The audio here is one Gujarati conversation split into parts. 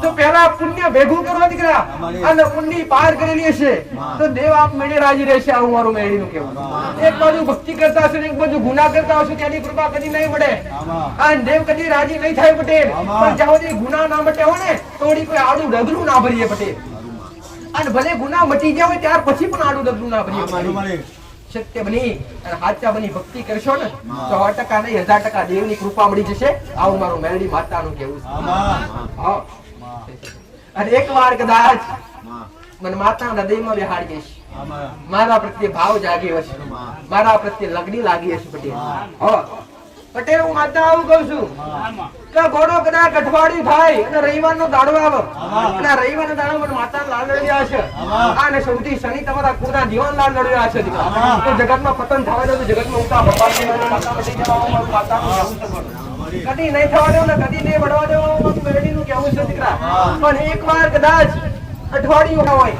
તો પહેલા પુણ્ય ભેગું કરો દીકરા અને પુણ્ય પાર કરેલી હશે તો દેવ આપ મેળે રાજી રહેશે. આવું મારું મેળીનું કહેવું. એક બાજુ ભક્તિ કરતા હશો ને એક બાજુ ગુનાહ કરતા હશો તેની કૃપા કદી નહીં મળે અને દેવ કદી રાજી નહીં થાય પટેલ. પણ જ્યાં સુધી ગુનાહ ના મટે હોય ને તો કોઈ આડું ડગલું ના ભરીએ પટેલ. અને ભલે ગુનાહ મટી ગયા હોય ત્યાર પછી પણ આડું ડગલું ના ભરીએ. સત્ય બની અને સાચા બની ભક્તિ કરશો ને તો 100% નહીં 1000% દેવની કૃપા મળી જશે. આવું મારું મેલડી માતાનું કહેવું છે. અને એકવાર કદાચ મને માતાના હૃદયમાં બેહાડી દઈશ, મારા પ્રત્યે ભાવ જાગ્યો હશે, મારા પ્રત્યે લગડી લાગી હશે પટેલ. પટેલ હું માતા આવું કહું છું કે ઘોડો કદાચ અઠવાડિયું થાય અને રવિવારનો દાડો આવે અને રવિવારનો દાડો મને માતાના લાલ લડ્યા છે અને સૌથી શનિ તમારા કુળના જીવન લાલ લડ્યા છે. તો જગતમાં પતન થવા દો તો જગતમાં ઉતા કદી નહીં થવા દો ને કદી નહીં વડવા દો મેરડીનું કહેવું છે દીકરા. પણ એકવાર કદાચ અઠવાડિયું હોય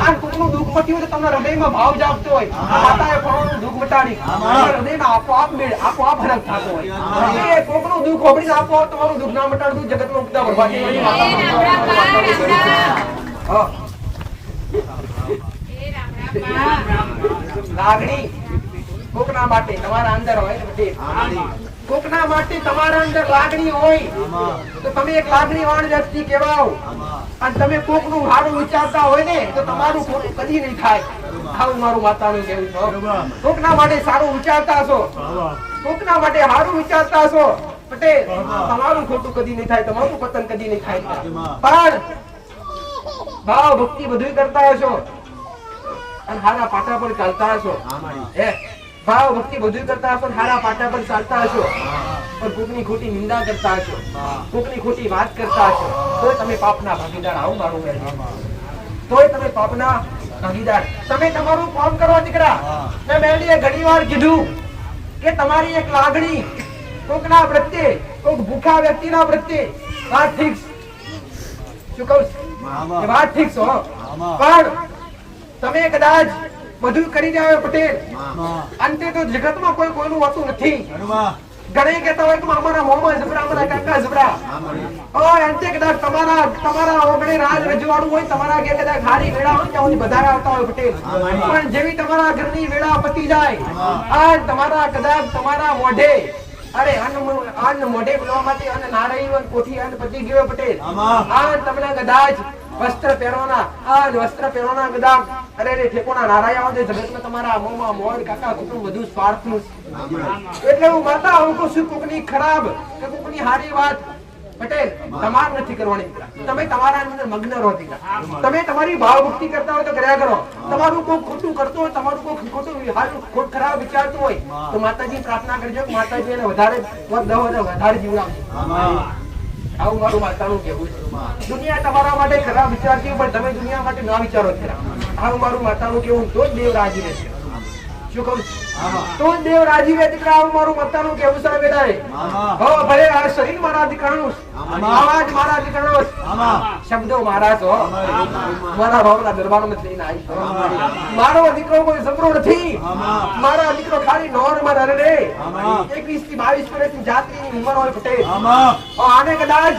આ કોકનું દુઃખ મટ્યું તો તમને હૃદયમાં ભાવ જાગતો હોય માતાએ કોકનું દુઃખ મટાડી હૃદયમાં આપોઆપ મેળ આપોઆપ ફરક થતો હોય. એ કોકનું દુઃખ હોબડીને આપોઆપ તમારું દુઃખ ના મટાડતું જગતમાં ઉગતા ભરવાથી લાગણી કોકના માટે તમારા અંદર હોય, કોકના માટે તમારા અંદર લાગણી હોય તો તમે એક લાગણીવાન વ્યક્તિ કહેવાઓ. અને તમે કોકનું સારું વિચારતા હોય ને તો તમારું ખોટું કદી નહીં થાય. આવું મારું માતાનું કહેવું છે. કોકના માટે સારું વિચારતા હશો, કોકના માટે સારું વિચારતા હશો પટેલ, તમારું ખોટું કદી નહીં થાય, તમારું પતન કદી નહીં થાય. પણ ભાવ ભક્તિ બધું કરતા હશો અને હારા પાટા પર ચાલતા હશો. ભાવ ભક્તિ બધું કરતા હશો, હારા પાટા પર ચાલતા હશો, પણ કોકની ખોટી નિંદા કરતા હશો, કોકની ખોટી વાત કરતા હશો તો તમે પાપના ભાગીદાર. આવું મારું મેળવી તોય તમે પાપના ભાગીદાર. તમે તમારું કામ કરો દીકરા. મેં મેળવીએ ઘણીવાર કીધું કે તમારી એક લાગણી કોકના પ્રત્યે, કોક ભૂખા વ્યક્તિના પ્રત્યે વાત ઠીક શું કહું છું વાત ઠીક છો, પણ તમે કદાચ બધું કરી જાય પટેલ અંતે તો જગતમાં કોઈ કોઈનું હોતું નથી. ઘણી કહેતા હોય કે અમારા મોમાં જબરા, અમારા કાકા જબરા. અંતે કદાચ તમારા ઓગણે રાજ રજવાડું હોય, તમારા ઘેર કદાચ ખાલી વેળા હોય ત્યાં બધા આવતા હોય પટેલ. પણ જેવી તમારા ઘરની વેળા પતી જાય આ તમારા કદાચ તમારા મોઢે અરે અન્ન મોઢે બોલવા માટે અન્ન નારાયણ કોઠી અન્ન પતી ગયો પટેલ. આ તમને કદાચ વસ્ત્ર પહેરવાના કદાચ અરે ઠેકોના નારાયણ આવે જગતમાં તમારા મોમાં મોડ કાકા કુટુંબ બધું સ્વાર્થનું. એટલે હું માતા આવું કહું છું કોકની ખરાબ કે કોકની હારી વાત પટેલ તમાર નથી કરવાની. તમે તમારા અંદર મગ્ન રહો દીકરા. તમે તમારી ભાવ ભક્તિ કરતા હોય તો કર્યા કરો. તમારું કોઈ ખોટું કરતો હોય, તમારું કોઈ ખોટું ખરાબ વિચારતું હોય તો માતાજી પ્રાર્થના કરજો કે માતાજી એને વધારે જીવડાવજો. આવું મારું માતાનું કહેવું છે. દુનિયા તમારા માટે ખરાબ વિચારતી હોય પણ તમે દુનિયા માટે ના વિચારો ખરા. આવું મારું માતાનું કહેવું. તો જ દેવ રાજી રહેશે. શું કહું તો જ દેવ રાજી રહે દીકરા. આવું મારું માતાનું કહેવું છે. બેટા ભલે આ શરીર મારા દીકરાનું, આવાજ મારા દીકરાનો, શબ્દો મારા છો, મારા ભાવના દરબારમાં લઈને આવી. મારો દીકરો કોઈ જબરો નથી. મારા દીકરો ખાલી નોર્મલ રે 21 થી 22 વર્ષની જાતિની ઉંમર હોય પટેલ. આને કદાચ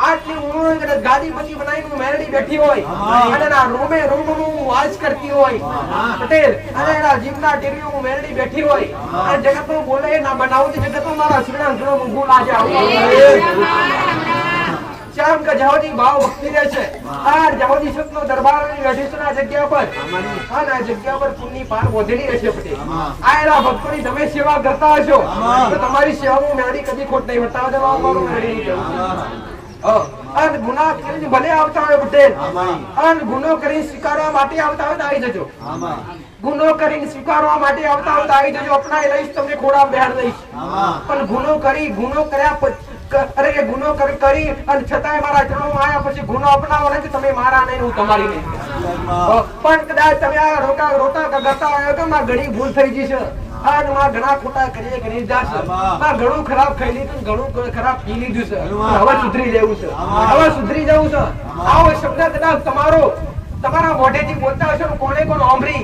આટલી ઉંમર ગાદી પછી બનાવીને મેરડી બેઠી હોય અને એના રૂમે રૂમનું વાસ કરતી હોય પટેલ અને એના જીવના ટેરીઓ મેરડી બેઠી હોય અને જગતમાં બોલે ના બનાવું તો જગતમાં મારા શ્રીના ગુણો ભૂલ આજે આવું ચામ કે જાવજી ભાવ ભક્તિ રહે છે. આ જાવજી સતનો દરબારની રઢીસના જગ્યા પર અને આ જગ્યા પર પુણ્ય પાર વધેલી રહેશે પટેલ. આ એના ભક્તોની તમે સેવા કરતા હશો તો તમારી સેવામાં મેરડી કદી ખોટ નહીં વર્તાવા દેવા. મારું મેરડી કહેવું અને ગુનાહ કરીને ભલે આવતા હોય પટેલ અને ગુનો કરી સ્વીકારવા માટે આવતા હોય તો આવી જજો. ગુનો કરીને સ્વીકારવા માટે આવતા હોય તો આવી જજો. અપનાઈ લઈશ, તમને ખોડા બેહાડ દઈશ. પણ ગુનો કર્યા અરે ગુનો કરી અને છતાંય મારા ચરણોમાં આવ્યા પછી ગુનો અપનાવો નથી તમે મારા નહીં, હું તમારી નહીં. પણ કદાચ તમે આ રોતા કરતા હોય તો માં ઘણી ભૂલ થઈ જશે. ઘણા ખોટા કરીએ કરી જશે. ઘણું ખરાબ ખાઈ લીધું, ઘણું ખરાબ પી લીધું છે. હવે સુધરી જવું છે, હવે સુધરી જવું છે. આવો શબ્દ કદાચ તમારા મોઢેથી બોલતા હશો કોને કોણ સાંભળી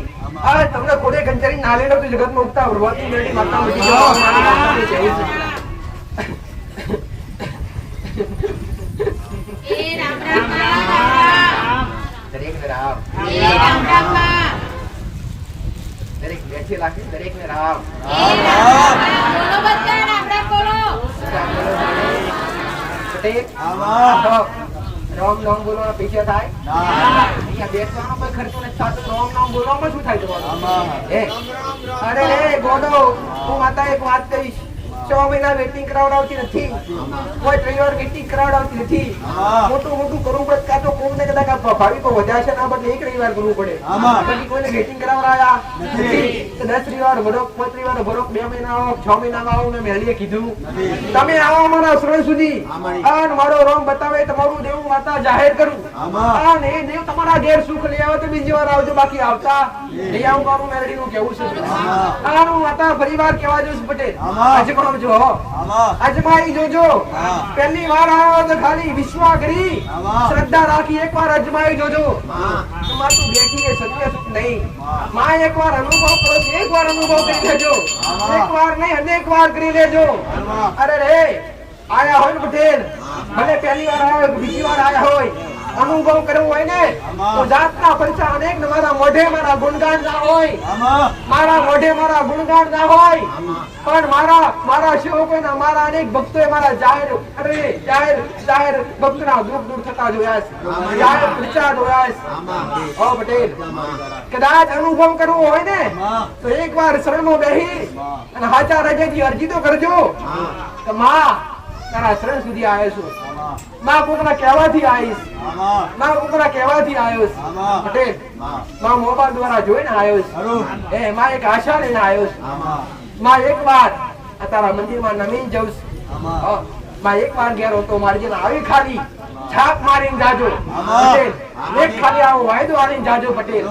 તમને કોડે ગંજરી ના લેલો તો જગતમાં ઉગતા ભરવાતી મેળી માતા મટી જાવ. છે લાખી દરેકને રામ બોલો બધા આપણે બોલો પટેલ રામ નામ બોલવાનો પૈસા થાય અહીંયા બેસવાનો કોઈ ખર્ચો નથી થતો રામ નામ બોલવામાં શું થાય તમારું અરે રે ગોડો હું માતા એક વાત કહીશ 6 મહિના વેટિંગ કરાવડાવતી નથી કોઈ 3 વાર વેટિંગ કરાવડાવતી નથી મોટું કરવું પડે કાં તો કોઈને કદાચ ભાવિકો વધ્યા છે ના બદલે એક રવિવાર કરવું પડે બાકી કોઈને વેટિંગ કરાવડાયા નથી તો 10 રવિવાર ભરો 5 રવિવાર ભરો 2 મહિના આવો 6 મહિનામાં આવો મેં મેલીએ કીધું તમે આવો અમારા શરણ સુધી અને મારો રોમ બતાવે તમારું દેવ માતા જાહેર કરું અને એ દેવ તમારા ઘેર સુખ લઈ આવે તો બીજી વાર આવજો બાકી આવતા નહીં આવું મારું મેલડીનું કેવું છે આનું માતા ફરીવાર કહેવા જઈશ પટેલ અજમાવજો અજમાઈ જોજો પહેલી વાર આવ્યો તો ખાલી વિશ્વાસ કરી શ્રદ્ધા રાખી એકવાર અજમાઈ જોજો માતું બેઠી એ સત્ય સુખ નહીં માં એકવાર અનુભવ કરો એકવાર અનુભવ કરી લેજો એકવાર નહીં અનેક વાર કરી લેજો અરે રે આયા હોય ને પટેલ ભલે પહેલી વાર આવ્યો કે બીજી વાર આયા હોય અનુભવ કરવો હોય ને તો જાતના પરીક્ષા અનેક ને મારા મોઢે મારા ગુણગાન ના હોય મારા મોઢે મારા ગુણગાન ના હોય પણ મારા સેવકોના મારા અનેક ભક્તોએ મારા જાહેર ભક્તના દૂર થતા જોયા છે જાહેર પરીક્ષા જોયા છે ઓ પટેલ કદાચ અનુભવ કરવો હોય ને તો એકવાર શરણમાં બેહી અને હાચા રાજાજી અરજી તો કરજો કે માં તારા શરણ સુધી આવ્યો છું માં કોકના કહેવાથી આવીશ માં કોકના કહેવાથી આવ્યો છું પટેલ માં મોબાઈલ દ્વારા જોઈને આવ્યો છું એ માં એક આશા લઈને આવ્યો છું માં એકવાર આ તારા મંદિરમાં નમીન જઉં છું માં એકવાર ઘેર હતો મારી જેને આવી ખાલી છાપ મારીને જાજો પટેલ એક ખાલી આવો વાયદો આવીને જાજો પટેલ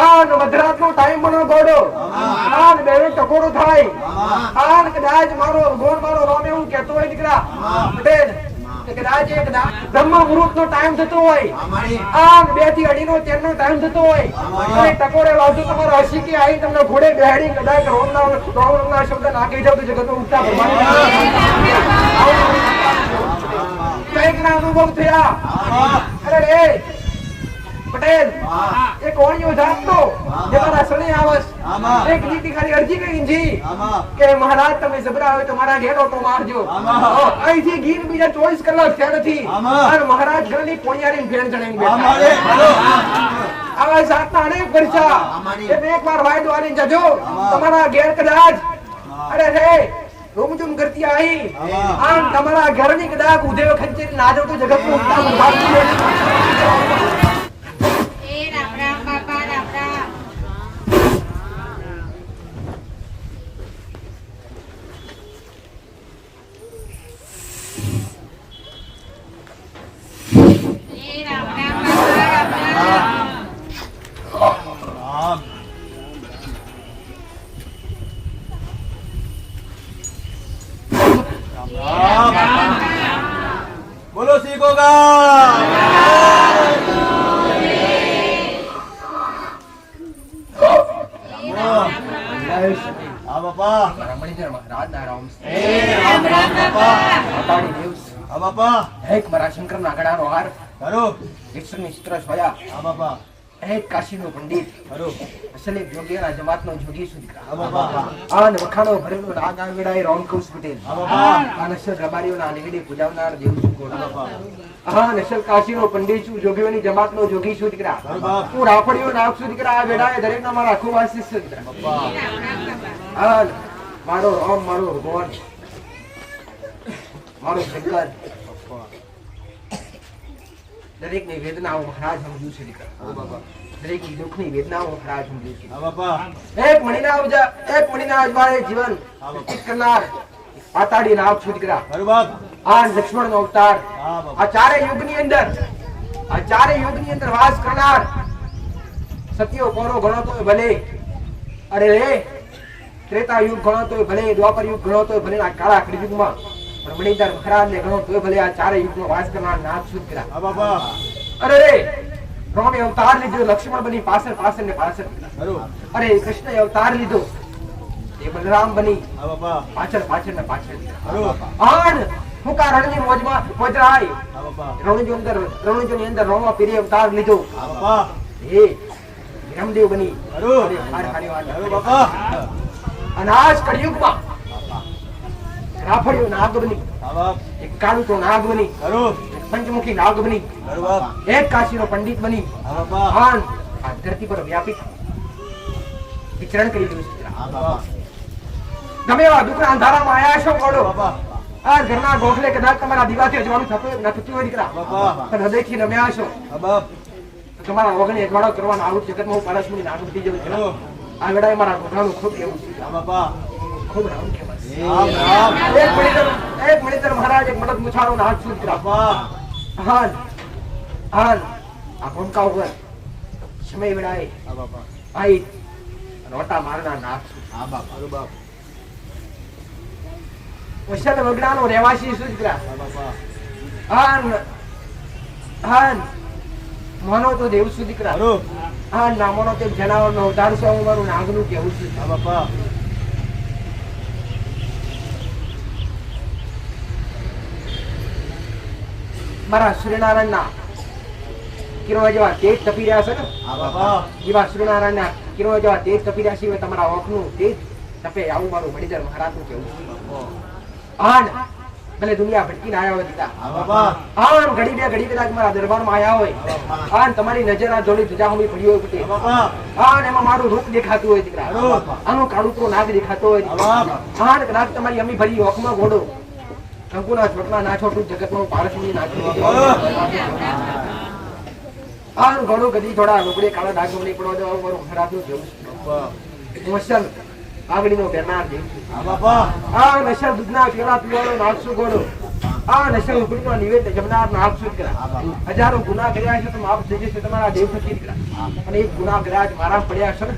આન મધરાતનો ટાઈમ બનો ગોડો આન બેવે ટકોરો થાય આન કદાચ મારો રોમ એવું કહેતો હોય દીકરા પટેલ કદાચ એક બ્રહ્મ મુહૂર્તનો ટાઈમ થતો હોય આન 2 થી 2:30 નો તેનો ટાઈમ થતો હોય અને ટકોરે વાવજો તમારો હસીકી આવી તમને ઘોડે બેહાડી કદાચ રોમના શબ્દ નાખી જાવ તો જગતનો ઉત્તા કઈક ના અનુભવ થયા અરે રે પટેલ એ કોણીઓ જાતનો જે મારા સણે આવસ એક નીતિ ખાલી અરજી કરી જી કે મહારાજ તમે જબરા હોય તો મારા ઘેર ઓટો મારજો અહીંથી ગીર બીજા 24 કલાક થયા નથી અને મહારાજ ઘરની કોણિયારી ફેણ ચડાઈને બેઠા આવા જાતના અનેક પરીક્ષા એકવાર વાયદો આલી જજો તમારા ઘેર કદાચ અરે રે રોમઝુમ કરતી આવી આમ તમારા ઘરની કદાચ ઉધેવ ખંચેરી ના જાવ તો જગતનું ઉત્તામ બોલો શીખોગા બાપા રમણીધર મહારાજ ના રામ બાપા એક મારા શંકર ના ગળાનો હાર કરો 130 સોયા બાપા એક કાશીનો પંડિત અસલે જોગીના જમાતનો જોગી સુધીરા બાપા આન વખાણો ભરેલો રાગ આંગડાઈ રામકૃષ્ણ પટેલ આ નસલ રબારીઓના નિગડી પૂજાવનાર દેવ સુકોડા આ નસલ કાશીનો પંડિત છું જોગીઓની જમાતનો જોગી સુધીરા હું રાફડીઓ નાગ સુધીરા આ વેડાએ દરેકના મારા આખો વાસી સુધીરા આ મારો રામ મારો ભગવાન મારો શંકર દરેકની વેદનાઓ મહારાજ સમજુ છે દીકરા દરેકની દુઃખની વેદનાઓ મહારાજ સમજુ છે એક મણીના અજવાળે જીવન કરનાર પાતાડી નાગ છું દીકરા આ લક્ષ્મણ નો અવતાર આ ચારે યુગની અંદર વાસ કરનાર સત્યો કોરો ગણો તો ભલે અરે રે ત્રેતા યુગ ગણો તો ભલે દ્વાપર યુગ ગણો તો ભલે આ કાળા કળિયુગમાં મણિધર મહારાજ ને ગણો તો ભલે આ ચારે યુગમાં વાસ કરનાર નાથ સુધ કર્યા અરે રે રામે અવતાર લીધો લક્ષ્મણ બની પાછળ ને પાછળ અરે કૃષ્ણ અવતાર લીધો એ બલરામ બની પાછળ ને પાછળ આણ હુકા રણની મોજમાં મોજરાય રણની અંદર રોમા પીરી અવતાર લીધો એ બ્રહ્મદેવ બની ખરું. ખારી વાત ખરું બાપા. અને આજ કળિયુગમાં રાફડિયો નાગ બની હા બાપ. એક કાળુતો નાગ બની ખરું. એક પંચમુખી નાગ બની ખરું બાપ. એક કાશીનો પંડિત બની હા બાપા. મહાન આ ધરતી પર વ્યાપિત વિચરણ કરી રહ્યું છે. હા બાપા. તમે એવા દુઃખના અંધારામાં આયા છો ગોળો બાપા. આ ઘરના ગોખલે કદાચ તમારા દીવાથી અજવાળું થતું ન થતું હોય દીકરા બાપા. પણ હૃદયથી નમ્યા છો હા બાપ. તમારા વગને અજવાળો કરવાનો આવું જગતમાં હું પારસમુની નાગ બની જવું છે. ખરું. આ લડાઈ મારા ઘોડાનું ખૂબ એવું છે. હા બાપા. ખૂબ રામ કહેવાય. રામ રામ. એક મણિધર મહારાજ એક મદદ મુછાળો નાગ છું દીકરા. બાપા. હાલ હાલ આ ભૂમકા ઉપર સમય વેળાએ હા બાપા. આઈ રોટા મારનાર નાગ છું. હા બાપ. ખરું બાપ. વૈશાલ વગડાનો રહેવાસી છું દીકરા. હા બાપા. હાન હાન મોનો તો દેવ છું દીકરા. ખરું. હાન નામોનો તે જનાવરનો અવતાર છું. હું મારું નાગનું કહેવું છું. હા બાપા. મારા સૂર્યનારાયણના કિરણો જેવા તેજ તપી રહ્યા છે ને હા બાપા. એવા સૂર્યનારાયણના કિરણો જેવા તેજ તપી રહ્યા છે એવા તમારા ઓખનું તેજ તપે આવું મારું મણિધર મહારાજનું કહેવું છે. હાન ભલે દુનિયા ભટકીને આયા હોય દીકરા. હા બાપા. હાન ઘડી બે કદાચ મારા દરબારમાં આયા હોય. હાન તમારી નજર આ જોડી ધજા હોમી પડી હોય પટેલ. હા બાપા. હાન એમાં મારું રૂપ દેખાતું હોય દીકરા. ખરું. આનું કાળુકરો નાગ દેખાતો હોય હા દીકરા. બાપા. હાન કદાચ તમારી અમી ભરી ઓખમાં ઘોડો કંકુના છોટના ના છોટું જગતમાં હું પારસમણી નાખી હાન ઘોડો ગદી થોડા રોકડે કાળા ડાઘ ગમણી પડવા દેવા મારું ખરાબનું જેવું બાપા. મોસલ આગળીનો બેરનાર જેવું હા બાપા. આ નશા દૂધના પેલા પીવાનો નાગસુ ઘોડો આ નશા ઉપડીનો નિવેદ જમનાર નાગસુ દીકરા. હજારો ગુના કર્યા છે તો માફ થઈ જશે તમારા દેવ થકી દીકરા. અને એ ગુના કર્યા છે મારા પડ્યા છે ને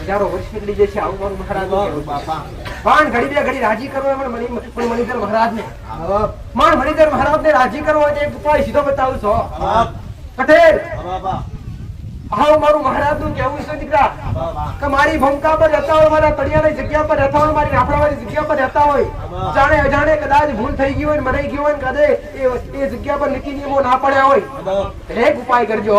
હજારો વર્ષ નીકળી જશે આવું મારું મહારાજ બાપા. પણ ઘડી બે ઘડી રાજી કરવો એમ મણિધર મહારાજ ને હા બાપ. માણ મણિધર મહારાજ ને રાજી કરવો હોય તો એક ઉપાય સીધો બતાવું છો હા બાપ. પટેલ હા બાપા. આવું મારું મહારાજ નું કેવું છે દીકરા કે મારી ભૂમિકા પર રહેતા હોય મારા તળિયાની જગ્યા પર રહેતા હોય મારી રાફડાવાળી જગ્યા પર રહેતા હોય જાણે અજાણે કદાચ ભૂલ થઈ ગઈ હોય મરાઈ ગયું હોય ને કદે એ જગ્યા પર નીતિ નિયમો ના પડ્યા હોય હા બાપ. એક ઉપાય કરજો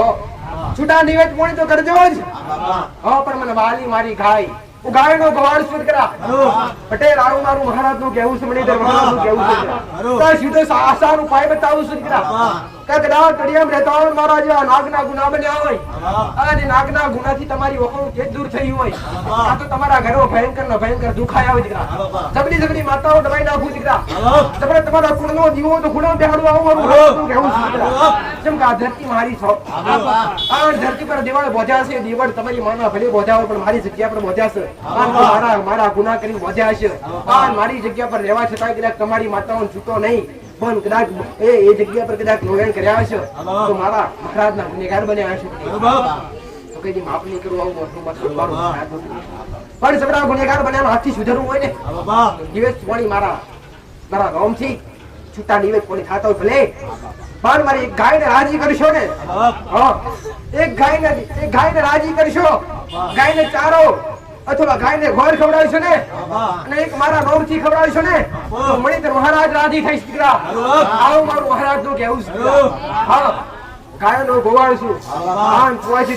છૂટા નિવેદ પોણી તો કરજો જ હા બાપા. હા પણ મને વાલી મારી ગાય હું ગાયનો ગવાળ છું દીકરા. ખરું. પટેલ આવું મારું મહારાજ નું કેવું છે મણિધર મહારાજ નું કેવું છે દીકરા. ખરું. તો સીધો આસાનો ઉપાય બતાવું છું દીકરા. કે કદાચ તળિયામાં રહેતા હોય મારા જેવા નાગના ગુના બન્યા હોય અને નાગના ગુનાથી તમારી ઓખણું તેજ દૂર થયું હોય આ તો તમારા ઘરો ભયંકર ને ભયંકર દુખાયા હોય દીકરા. જબરી જબરી માતાઓ દબાઈ નાખું દીકરા. જબરે તમારા કુળનો દીવો તો ખૂણો બેહાડું આવું મારું મહારાજનું કહેવું છે દીકરા. જેમ કે આ ધરતી મારી છો આ ધરતી પર દેવાળ બોધ્યા છે દેવળ તમારી માના ભલે બોધ્યા હોય પણ મારી જગ્યા પર બોધ્યા છે મારા ગુના કરીને બોધ્યા છે મારી જગ્યા પર રહેવા છતાં કદાચ તમારી માતાઓને છૂટો નહીં પણ કદાચ એ જગ્યા પર કદાચ લોગણ કર્યા હશે તો મારા મહારાજના ગુનેગાર બન્યા હશે તો કઈ માફ નહીં કરવું આવું મોટું મારું મહારાજ હતું. પણ સબરા ગુનેગાર બન્યાનો હાથથી સુધરવું હોય ને હા બાપા. દિવસ પાણી મારા રોમથી છૂટા દિવસ પાણી ખાતા હોય ભલે પણ મારી એક ગાયને રાજી કરશો ને હા બાપ. હા એક ગાયને રાજી કરશો ગાયને ચારો અથવા ગાયને ઘોર ખવડાવશો ને અને એક મારા નોમથી ખવડાવશો ને તો મણિધર મહારાજ રાજી થઈશ દીકરા. આવું મારું મહારાજ નું કેવું છે દીકરા. હા ગાયનો ગોવાળ છું આન કુવાસી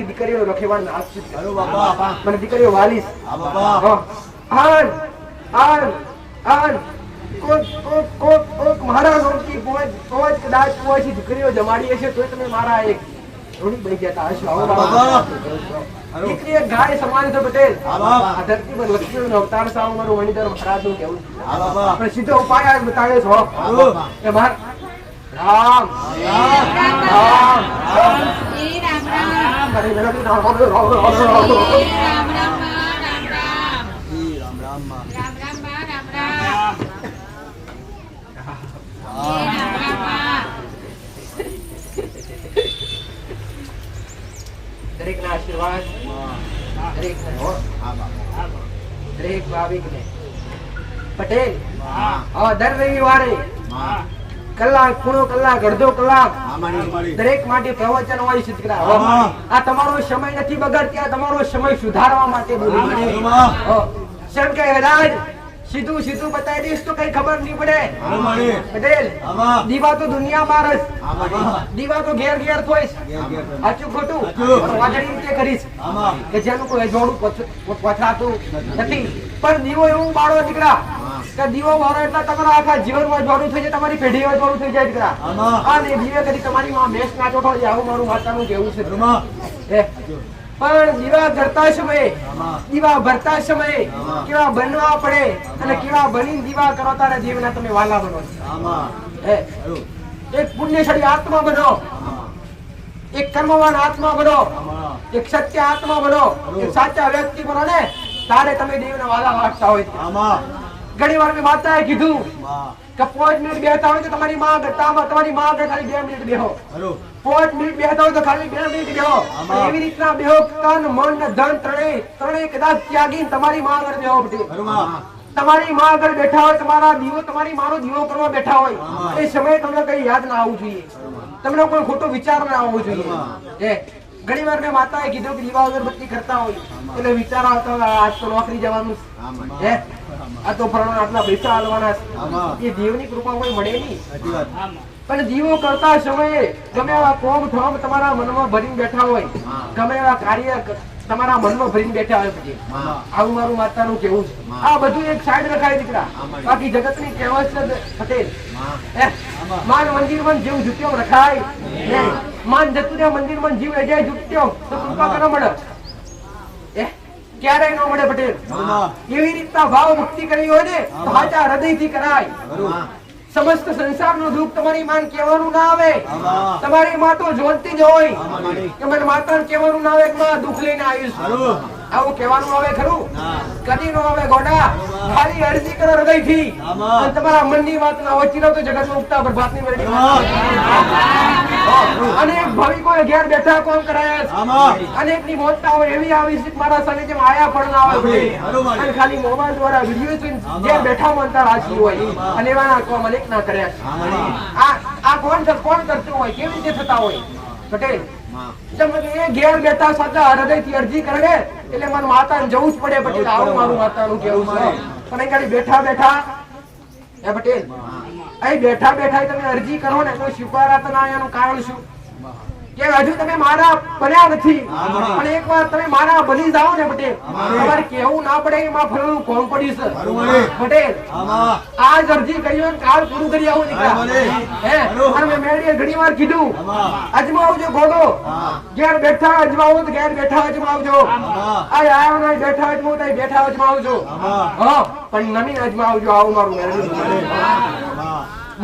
દીકરીઓ રખેવાળ નાગ છું દીકરા. ખરું બાપા. મને દીકરીઓ વાલીશ હા બાપા. આન આન આન કોક મારા નોમથી કદાચ કુવાસી દીકરીઓ જમાડી હશે તો તમે મારા એક ઋણી બની જતા હશો. આવું મારું મહારાજ નું કહેવું છે. દીકરી એક ગાય સમાન છે પટેલ. હા બાપ. આ ધરતી પર લક્ષ્મીનો અવતાર છે આવું મારું મણિધર મહારાજનું કહેવું છે. હા બાપા. આપણે સીધો ઉપાય આજ બતાવ્યો છો ખરું. કે રામ રામ રામ શ્રી રામ રામ અરે મેરા બી રામ રામ શ્રી રામ રામ રામ રામ ઈ રામ રામ માં. રામ રામ રામ રામ શ્રી રામ રામ દરેકના આશીર્વાદ દરેકને હો. હા બાપા. દરેક ભાવિકને પટેલ હા. દર રવિવારે હા. કલાક પૂરો કલાક અડધો કલાક હા મારી. દરેક માટે પ્રવચન હોય છે દીકરા. હા. આ તમારો સમય નથી બગાડતી આ તમારો સમય સુધારવા માટે બોલી હા. શંકર રાજ સીધું સીધું બતાવી દઈશ તો કઈ ખબર નહીં પડે હાલો મારી પટેલ આમાં દીવા તો દુનિયામાં રસ આમાં દીવા તો ઘેર ઘેર થોઈશ ઘેર સાચું ખોટું સાચું. વાજળી રીતે કરીશ આમાં કે જેનું કોઈ જોડું પછાતું નથી પણ દીવો એવું બાળો દીકરા કે દીવો બાળો એટલે તમારા આખા જીવનમાં જોડું થઈ જાય તમારી પેઢીમાં જોડું થઈ જાય દીકરા આમાં અને દીવે કરી તમારી માં મેષ ના ચોટો જાય આવું મારું માતાનું કેવું છે આમાં એ પણ દીવા કરતા સમયે આમાં દીવા ભરતા સમયે આમાં. કેવા બનવા પડે અને કેવા બની દીવા કરો તારા જીવના તમે વાલા બનો આમાં એ હાલો એક પુણ્યશાળી આત્મા બનો આમાં એક કર્મવાન આત્મા બનો આમાં એક સત્ય આત્મા બનો એક સાચા વ્યક્તિ બનો ને તારે તમે દેવના વાલા વાગતા હોય આમાં ઘણી વાર મેં માતાએ કીધું માં કે 5 મિનિટ બેઠા હોય તો તમારી માં કરતામાં તમારી માં આગળ ખાલી 2 મિનિટ બેહો હાલો 5 મિનિટ બેઠા હોય તો ખાલી 2 મિનિટ બેહો આમાં. એવી રીતના બેહો તન મન ને ધન ત્રણેય કદાચ ત્યાગીને તમારી માં આગળ બેહો બધી હાલો માં તમારી માં આગળ બેઠા હોય તમારા દીવો તમારી માનો દીવો કરવા બેઠા હોય આમાં. એ સમયે તમને કઈ યાદ ના આવવું જોઈએ તમને કોઈ ખોટો વિચાર ના આવવો જોઈએ આમાં. એ ઘણી વાર મેં માતાએ કીધું કે દીવા અગરબત્તી કરતા હોય એટલે વિચાર આવતો હોય, આજ તો નોકરી જવાનું આમાં છે. આ તો ફલાણા આટલા પૈસા આલવાના આમાં. છે. એ દેવની કૃપા કોઈ મળે નહીં સાચી વાત પણ દીવો કરતા સમયે ગમે એવા કોમ ઠોમ તમારા મનમાં ભરીને બેઠા હોય ગમે એવા કાર્ય તમારા મનમાં ભરીને બેઠા હોય પછી આમાં આવું મારું માતાનું કેવું છે આ બધું એક સાઈડ રખાય દીકરા બાકી જગતની કહેવત છે પટેલ માં માન મંદિર માં જીવ જુટ્યો રખાય નહીં. માન જતું રહ્યા મંદિર માં જીવ એજાય જુટ્યો તો કૃપા કરો મળે ક્યારેય ન મળે પટેલ આમાં એવી રીતના ભાવ મુક્તિ કરવી હોય ને તો સાચા હૃદયથી કરાય હાલો સમસ્ત સંસારનું દુઃખ તમારી માન કહેવાનું ના આવે આમાં તમારી માં તો જોનતી જ હોય આમાં મારી કે મને માતાને કહેવાનું ના આવે કે માં દુઃખ લઈને આવીશ હાલો આવું કહેવાનું આવે ખરું ના કદી નો આવે ગોડા ખાલી અરજી કરો હૃદયથી આમાં. અને તમારા મનની વાત ના વચ્ચે તો જગતમાં ઉગતા બરબાદની વરડી અનેક ભાવિકોએ ઘેર બેઠા કોમ કરાયા છે. આમાં અનેકની મોતતા હોય એવી આવી છે કે મારા સામે જેમ આયા પણ ના આવે હાલો મારી. અને ખાલી મોબાઈલ દ્વારા વિડીયો જોઈને ઘેર બેઠા મનતા રાજી હોય અને એવાના કોમ અનેક ના કર્યા છે. આમાં આ કોણ કરતું હોય કેવી રીતે થતા હોય પટેલ માં તમે એ ઘેર બેઠા સાચા હૃદયથી અરજી કરે ને એટલે મારું માતાને જવું જ પડે પટેલ આવું મારું માતાનું કેવું છે પણ અહીં ખાલી બેઠા બેઠા એ પટેલ અહીં બેઠા બેઠા તમે અરજી કરો ને તો સ્વીકારાતા ના એનું કારણ શું કે હજુ તમે મારા બન્યા નથી પણ એકવાર તમે મારા બની જાઓ ને પટેલ તમારે કેવું ના પડે એમાં ફરવાનું કોણ પડ્યું છે પટેલ આમાં આજ અરજી કરી હોય ને કાલ પૂરું કરી આવું દીકરા હે અને મેં મેડીએ ઘણી વાર કીધું અજમાવજો ગોડો ઘેર બેઠા અજમાવો તો ઘેર બેઠા અજમાવજો આ આયો ને બેઠા અજમાવો તો બેઠા અજમાવજો હા પણ નમીન અજમાવજો આવું મારું મેરડી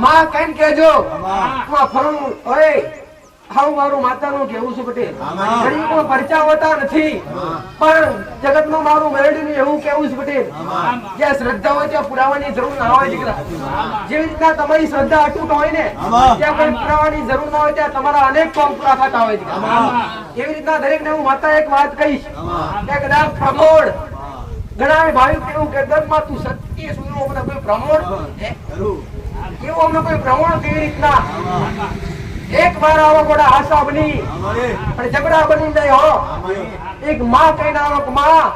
માં કઈ કહેજો માં ફરવું ઓય આવું મારું માતાનું કેવું છે પટેલ ઘણી કોઈ પરચા હોતા નથી પણ જગતમાં મારું મેરડીનું એવું કેવું છે પટેલ જ્યાં શ્રદ્ધા હોય ત્યાં પુરાવાની જરૂર ના હોય દીકરા જેવી રીતના તમારી શ્રદ્ધા અતૂટ હોય ને ત્યાં કોઈ પુરાવાની જરૂર ના હોય ત્યાં તમારા અનેક કામ પૂરા થતા હોય દીકરા એવી રીતના દરેક ને હું માતા એક વાત કહીશ કે કદાચ પ્રમોડ ઘણા ભાવિક એવું કે ગદમાં તું સત્ય સુનો બધા કોઈ પ્રમોડ એવું અમને કોઈ પ્રમોડ કેવી રીતના એક વાર આવો ગોડા આશા બની અને ઝઘડા બની જાય હો એક માં કહીને આવો કે માં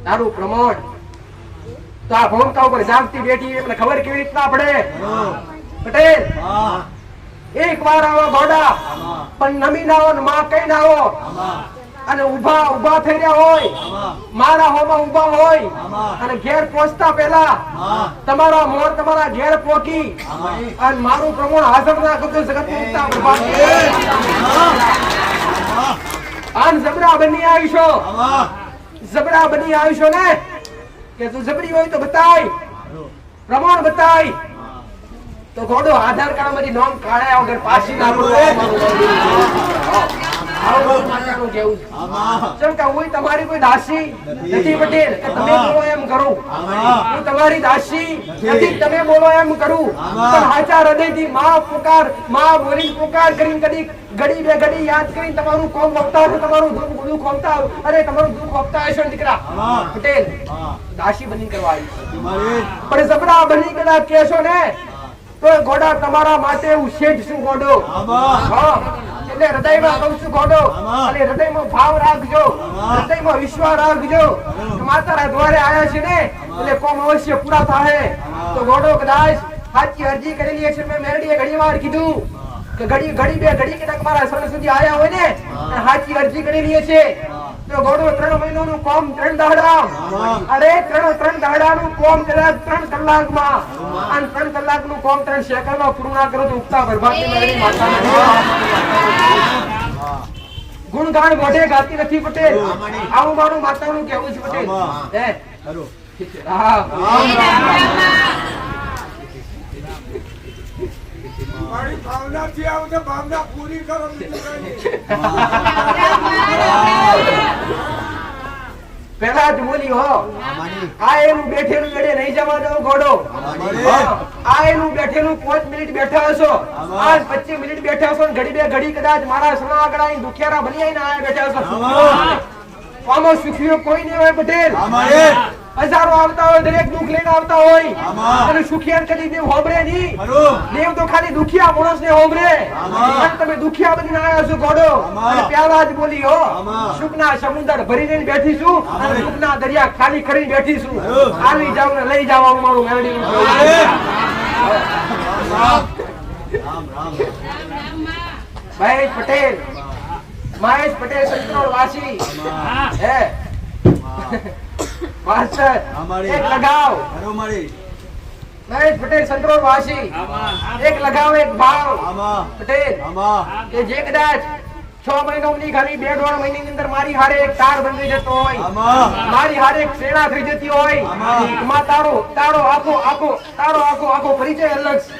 તારું પ્રમોણ તો આ ભૂમિકા ઉપર જાગતી બેઠી એમને ખબર કેવી રીતના પડે પટેલ એક વાર આવો ગોડા પણ નમી ના આવો ને માં કહીને આવો અને ઉભા થઈ રહ્યા હોય મારા હોમાં ઉભા હોય અને ઘેર પહોંચતા પહેલા તમારા મોર તમારા ઘેર પહોંચી અને મારું પ્રમાણ હાજર ના કરતો જગત આન જબરા બની આવીશો ને કે તું જબરી હોય તો બતાય પ્રમાણ બતાય તો ઘોડો આધાર કાર્ડ માંથી નોમ કાઢ્યા વગર પાછી ના તમારી કોઈ દાસી નથી પટેલ કે તમે બોલો એમ કરું હું તમારી દાસી નથી તમે બોલો એમ કરું પણ હાચા હૃદયથી માં બોલી પુકાર કરીને કદી ઘડી બે ઘડી યાદ કરીને તમારું કોમ વખતા હશે તમારું દુઃખ વખતા અરે તમારું દુઃખ વખતા હશે દીકરા પટેલ દાસી બની કરવા આવી પણ જબરા બની કદાચ કહેશો ને તો ઘોડા તમારા માટે હું શેઠ છું ગોડો એટલે હૃદયમાં કહું છું ગોડો અને હૃદયમાં ભાવ રાખજો હૃદયમાં વિશ્વાસ રાખજો માતાના દ્વારે આવ્યા છે ને એટલે કોમ અવશ્ય પૂરા થાય તો ગોડો કદાચ સાચી અરજી કરેલી હશે મેં મેરડીએ ઘણીવાર કીધું કે ઘડી બે ઘડી કે તમારા શરણ સુધી આયા હોય ને અને સાચી અરજી કરેલી હશે તો ગોડો 3 મહિનાનું કોમ 3 દાડા અરે 3 દાડાનું કોમ કદાચ 3 કલાકમાં અને 3 કલાકનું કોમ 3 સેકન્ડમાં પૂરું ના કરો તો ઉગતા બરબાદી મેરડી માતાના ગુણગાન મોઢે ગાતી નથી પટેલ આવું મારું માતાનું કહેવું છે પટેલ હે ખરું. રામ મારી ભાવનાથી આવું તો ભાવના પૂરી કરો બીજું કંઈ નહીં. પેલા જ બોલી હો આ એનું બેઠેલું એડે નહીં જવા દો ગોડો આ એનું બેઠેલું 5 મિનિટ બેઠા હશો આજ 25 મિનિટ બેઠા હશો ને ઘડી બે ઘડી કદાચ મારા સણા આગળ આવીને દુખિયારા બની આવીને આયા બેઠા હશો આમાં સુખીઓ કોઈ નહીં હોય પટેલ હજારો આવતા હોય દરેક દુઃખ લઈને આવતા હોય અને સુખિયાર કદી દેવ હોબરે નહીં દેવ તો ખાલી દુખિયા માણસ ને હોબરે અને તમે દુખિયા બનીને આયા છો ગોડો અને પ્યાલા જ બોલી હો સુખના સમુદ્ર ભરીને બેઠી છું અને સુખના દરિયા ખાલી કરીને બેઠી છું આવી જાવ ને લઈ જાવ આવું મારું મેરડીનું મહેશ પટેલ સંતરોડ વાસી હે માસ્ટર એક લગાવ ખરું મારી. મહેશ પટેલ સંતરોડ વાસી એક લગાવ એક ભાવ પટેલ આમાં કે જે કદાચ 6 મહિનાની ખાલી 2.5 મહિનાની અંદર મારી હારે એક તાર બંધી જતો હોય મારી હારે એક સેના થઈ જતી હોય માં તારો આખો પરિચય અલગ છે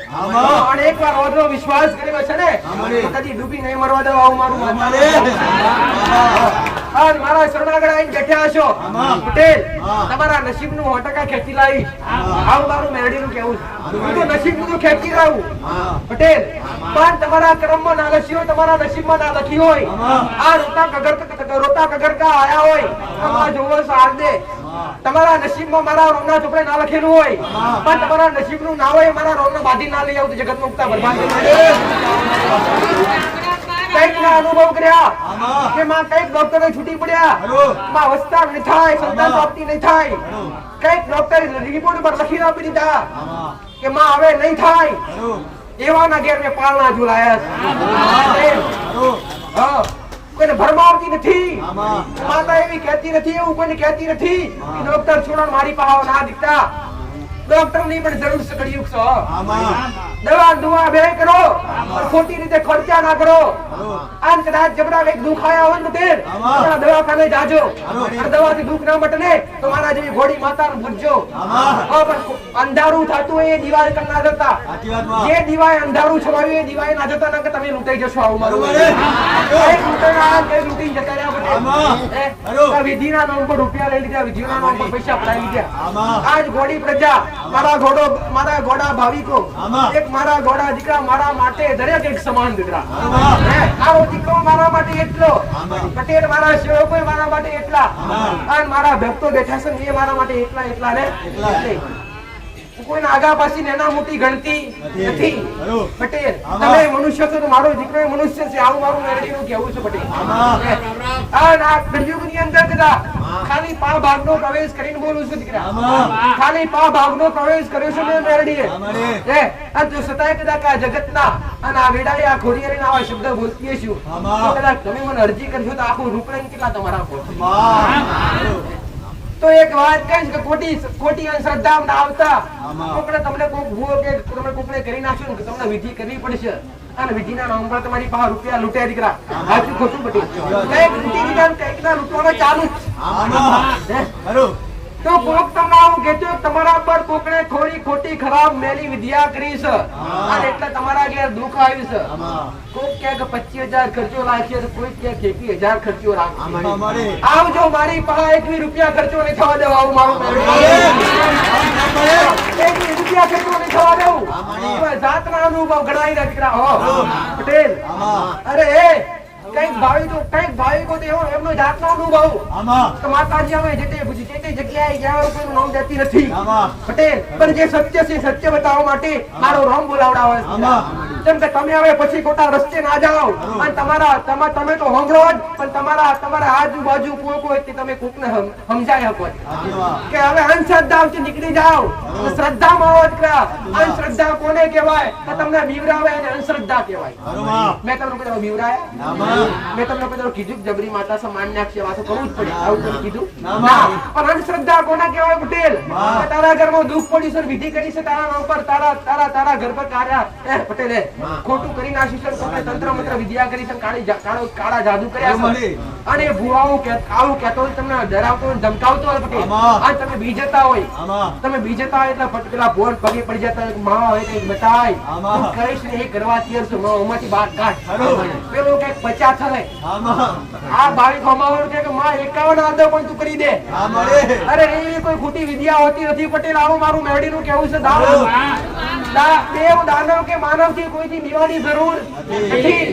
અને એકવાર ઓધરો વિશ્વાસ કર્યો છે ને કદી ડૂબી નહીં મરવા દેવા આવું મારું અને મારા શરણાગળ આવીને બેઠા હશો પટેલ તમારા નસીબનું 100% ખેંચી લાવી આવું મારું મેરડીનું કહેવું છે હું તો નસીબનું તો ખેંચી લાવું પટેલ પણ તમારા કર્મમાં ના લખ્યું તમારા નસીબમાં ના લખ્યું હોય આ રોતા કગરકા આયા હોય તમારા જોવો સાર દે તમારા નસીબમાં મારા રોમના ચોપડે ના લખેલું હોય પણ તમારા નસીબનું ના હોય મારા રોમના બાંધી ના લઈ આવું તો જગતમાં ઉગતા બરબાદ કઈક ના અનુભવ કર્યા કે માં કઈક ડોક્ટરો છૂટી પડ્યા માં વસ્તા નહીં થાય સંતાન પ્રાપ્તિ નહીં થાય કઈક ડોક્ટર રિપોર્ટ પર લખી આપી દીધા કે માં હવે નહીં થાય એવાના ઘેર મેં પાળના ઝુલાયા કોઈને ભરમાવતી નથી માતા એવી કહેતી નથી એવું કોઈને કહેતી નથી કે ડોક્ટર છોડો મારી પાસે ના દીકતા ડોક્ટર ની પણ જરૂર છે કડિયુગ છો દવા દુઆ બે કરો પણ ખોટી રીતે ખર્ચા ના કરો આન કદાચ જબરા એક દુખ આયા હોય ને તેર દવાખાને જાજો અને દવાથી દુખ ના મટે ને તો મારા જેવી ઘોડી માતાને પૂછજો પણ અંધારું થતું હોય એ દિવાળ કર ના જતા જે દિવાય અંધારું છવાયું એ દિવાય ના જતા ના કે તમે લૂંટાઈ જશો આવું મારું એક લૂંટાણા કે લૂંટી જતા રહ્યા વિધિના નામ પર રૂપિયા લઈ લીધા વિધિના નામ પર પૈસા પડાવી લીધા આજ ઘોડી પ્રજા મારા ઘોડા ભાવિકો એક મારા ઘોડા દીકરા મારા માટે દરેક એક સમાન દીકરા આવો દીકરો મારા માટે એટલો પટેલ મારા સેવકો મારા માટે એટલા અને મારા ભક્તો બેઠા છે એ મારા માટે એટલા ને કોઈ આગા પાછી નાના મોટી ગણતી નથી પટેલ તમે મનુષ્ય છો તો મારો દીકરો મનુષ્ય છે આવું મારું મેરડીનું કહેવું છે પટેલ આ કળિયુગની અંદર કદા ખાલી પા ભાગનો પ્રવેશ કરીને બોલું છું દીકરા ખાલી પા ભાગનો પ્રવેશ કર્યો છે મેં મેરડીએ અને જો સતાય કદા કા જગતના અને આ વેડાએ આ ખોડિયારીના આવા શબ્દ બોલતી છું તો કદાચ તમે મને અરજી કરશો તો આખું રૂપરેણ કેટલા તમારા તો એક વાત કહીશ કે ખોટી અંધશ્રદ્ધા ના આવતા કોકને તમને કોક ભૂવો કે તમે કોકને કરી નાખ્યો કે તમને વિધિ કરવી પડશે અને વિધિના નામ પર તમારી પાસે રૂપિયા લૂંટ્યા દીકરા હાચું ખોટું બટી કઈક લૂંટી દીધા કઈક ના લૂંટવાના ચાલુ તો કોક તમને આવું કહેતો તમારા પર કોકને થોડી ખોટી ખરાબ મેલી વિદ્યા કરી છે અને એટલે તમારા ઘેર દુઃખ આવ્યું છે કોક કહે કે 25,000 ખર્ચો રાખ્યો તો કોઈ કહે 21,000 ખર્ચો રાખ્યો આવજો મારી પાસે 1 રૂપિયા ખર્ચો નહીં થવા દેવા આવું મારું 1 રૂપિયા ખર્ચો નહીં થવા દેવું જાતના અનુભવ ગણાઈ દીકરા હો પટેલ અરે કઈક ભાવિકો તો એમનો જાતનો અનુભવ તો માતાજી અમે જે જગ્યાએ ગયા કોઈનું નામ દેતી નથી પટેલ પણ જે સત્ય છે સત્ય બતાવવા માટે મારો રોમ બોલાવડાવે જેમ કે તમે હવે પછી ખોટા રસ્તે ના જાઓ અને તમે તો હોંભળો જ, પણ તમારા આજુબાજુ કોઈ હોય તે તમે કોકને સમજાય શકો કે હવે અંધશ્રદ્ધાથી નીકળી જાઓ. શ્રદ્ધામાં આવો જ કરા. અંધશ્રદ્ધા કોને કહેવાય? કે તમને બીવરાવે એને અંધશ્રદ્ધા કહેવાય. મેં તમને કોઈ બીવરાયા? મેં તમને કોઈ કીધું કે જબરી માતા સમાન નાખશે વાતો કરવું જ પડે? આવું તમે કીધું ના. પણ અંધશ્રદ્ધા કોને કહેવાય પટેલ? તારા ઘરમાં દુઃખ પડ્યું છે, વિધિ કરી છે તારા નામ પર, તારા ઘર પર કાર્ય પટેલ ખોટું કરી નાખ્યું છે, કોને તંત્ર મંત્ર વિદ્યા કરી છે, કાળા જાદુ કર્યા છે અને ભુવાઓ આવું કહેતો હોય, તમને ડરાવતો હોય, ધમકાવતો હોય પટેલ. આ તમે બી જતા હોય એટલે પેલા ભોર પગે પડી જતા હોય, માં હોય કઈક બતાય તું કહીશ ને એ કરવા તૈયાર છું, ઓમાંથી બહાર કાઢ. પેલો કઈક 50 થાય આ ભાવિક અમાવર કે માં 51 આદો પણ તું કરી દે. અરે એવી કોઈ ખોટી વિદ્યા હોતી નથી પટેલ. આવું મારું મેરડીનું કેવું છે. દેવ દાનવ કે માનવ થી કોઈથી બીવાની જરૂર નથી.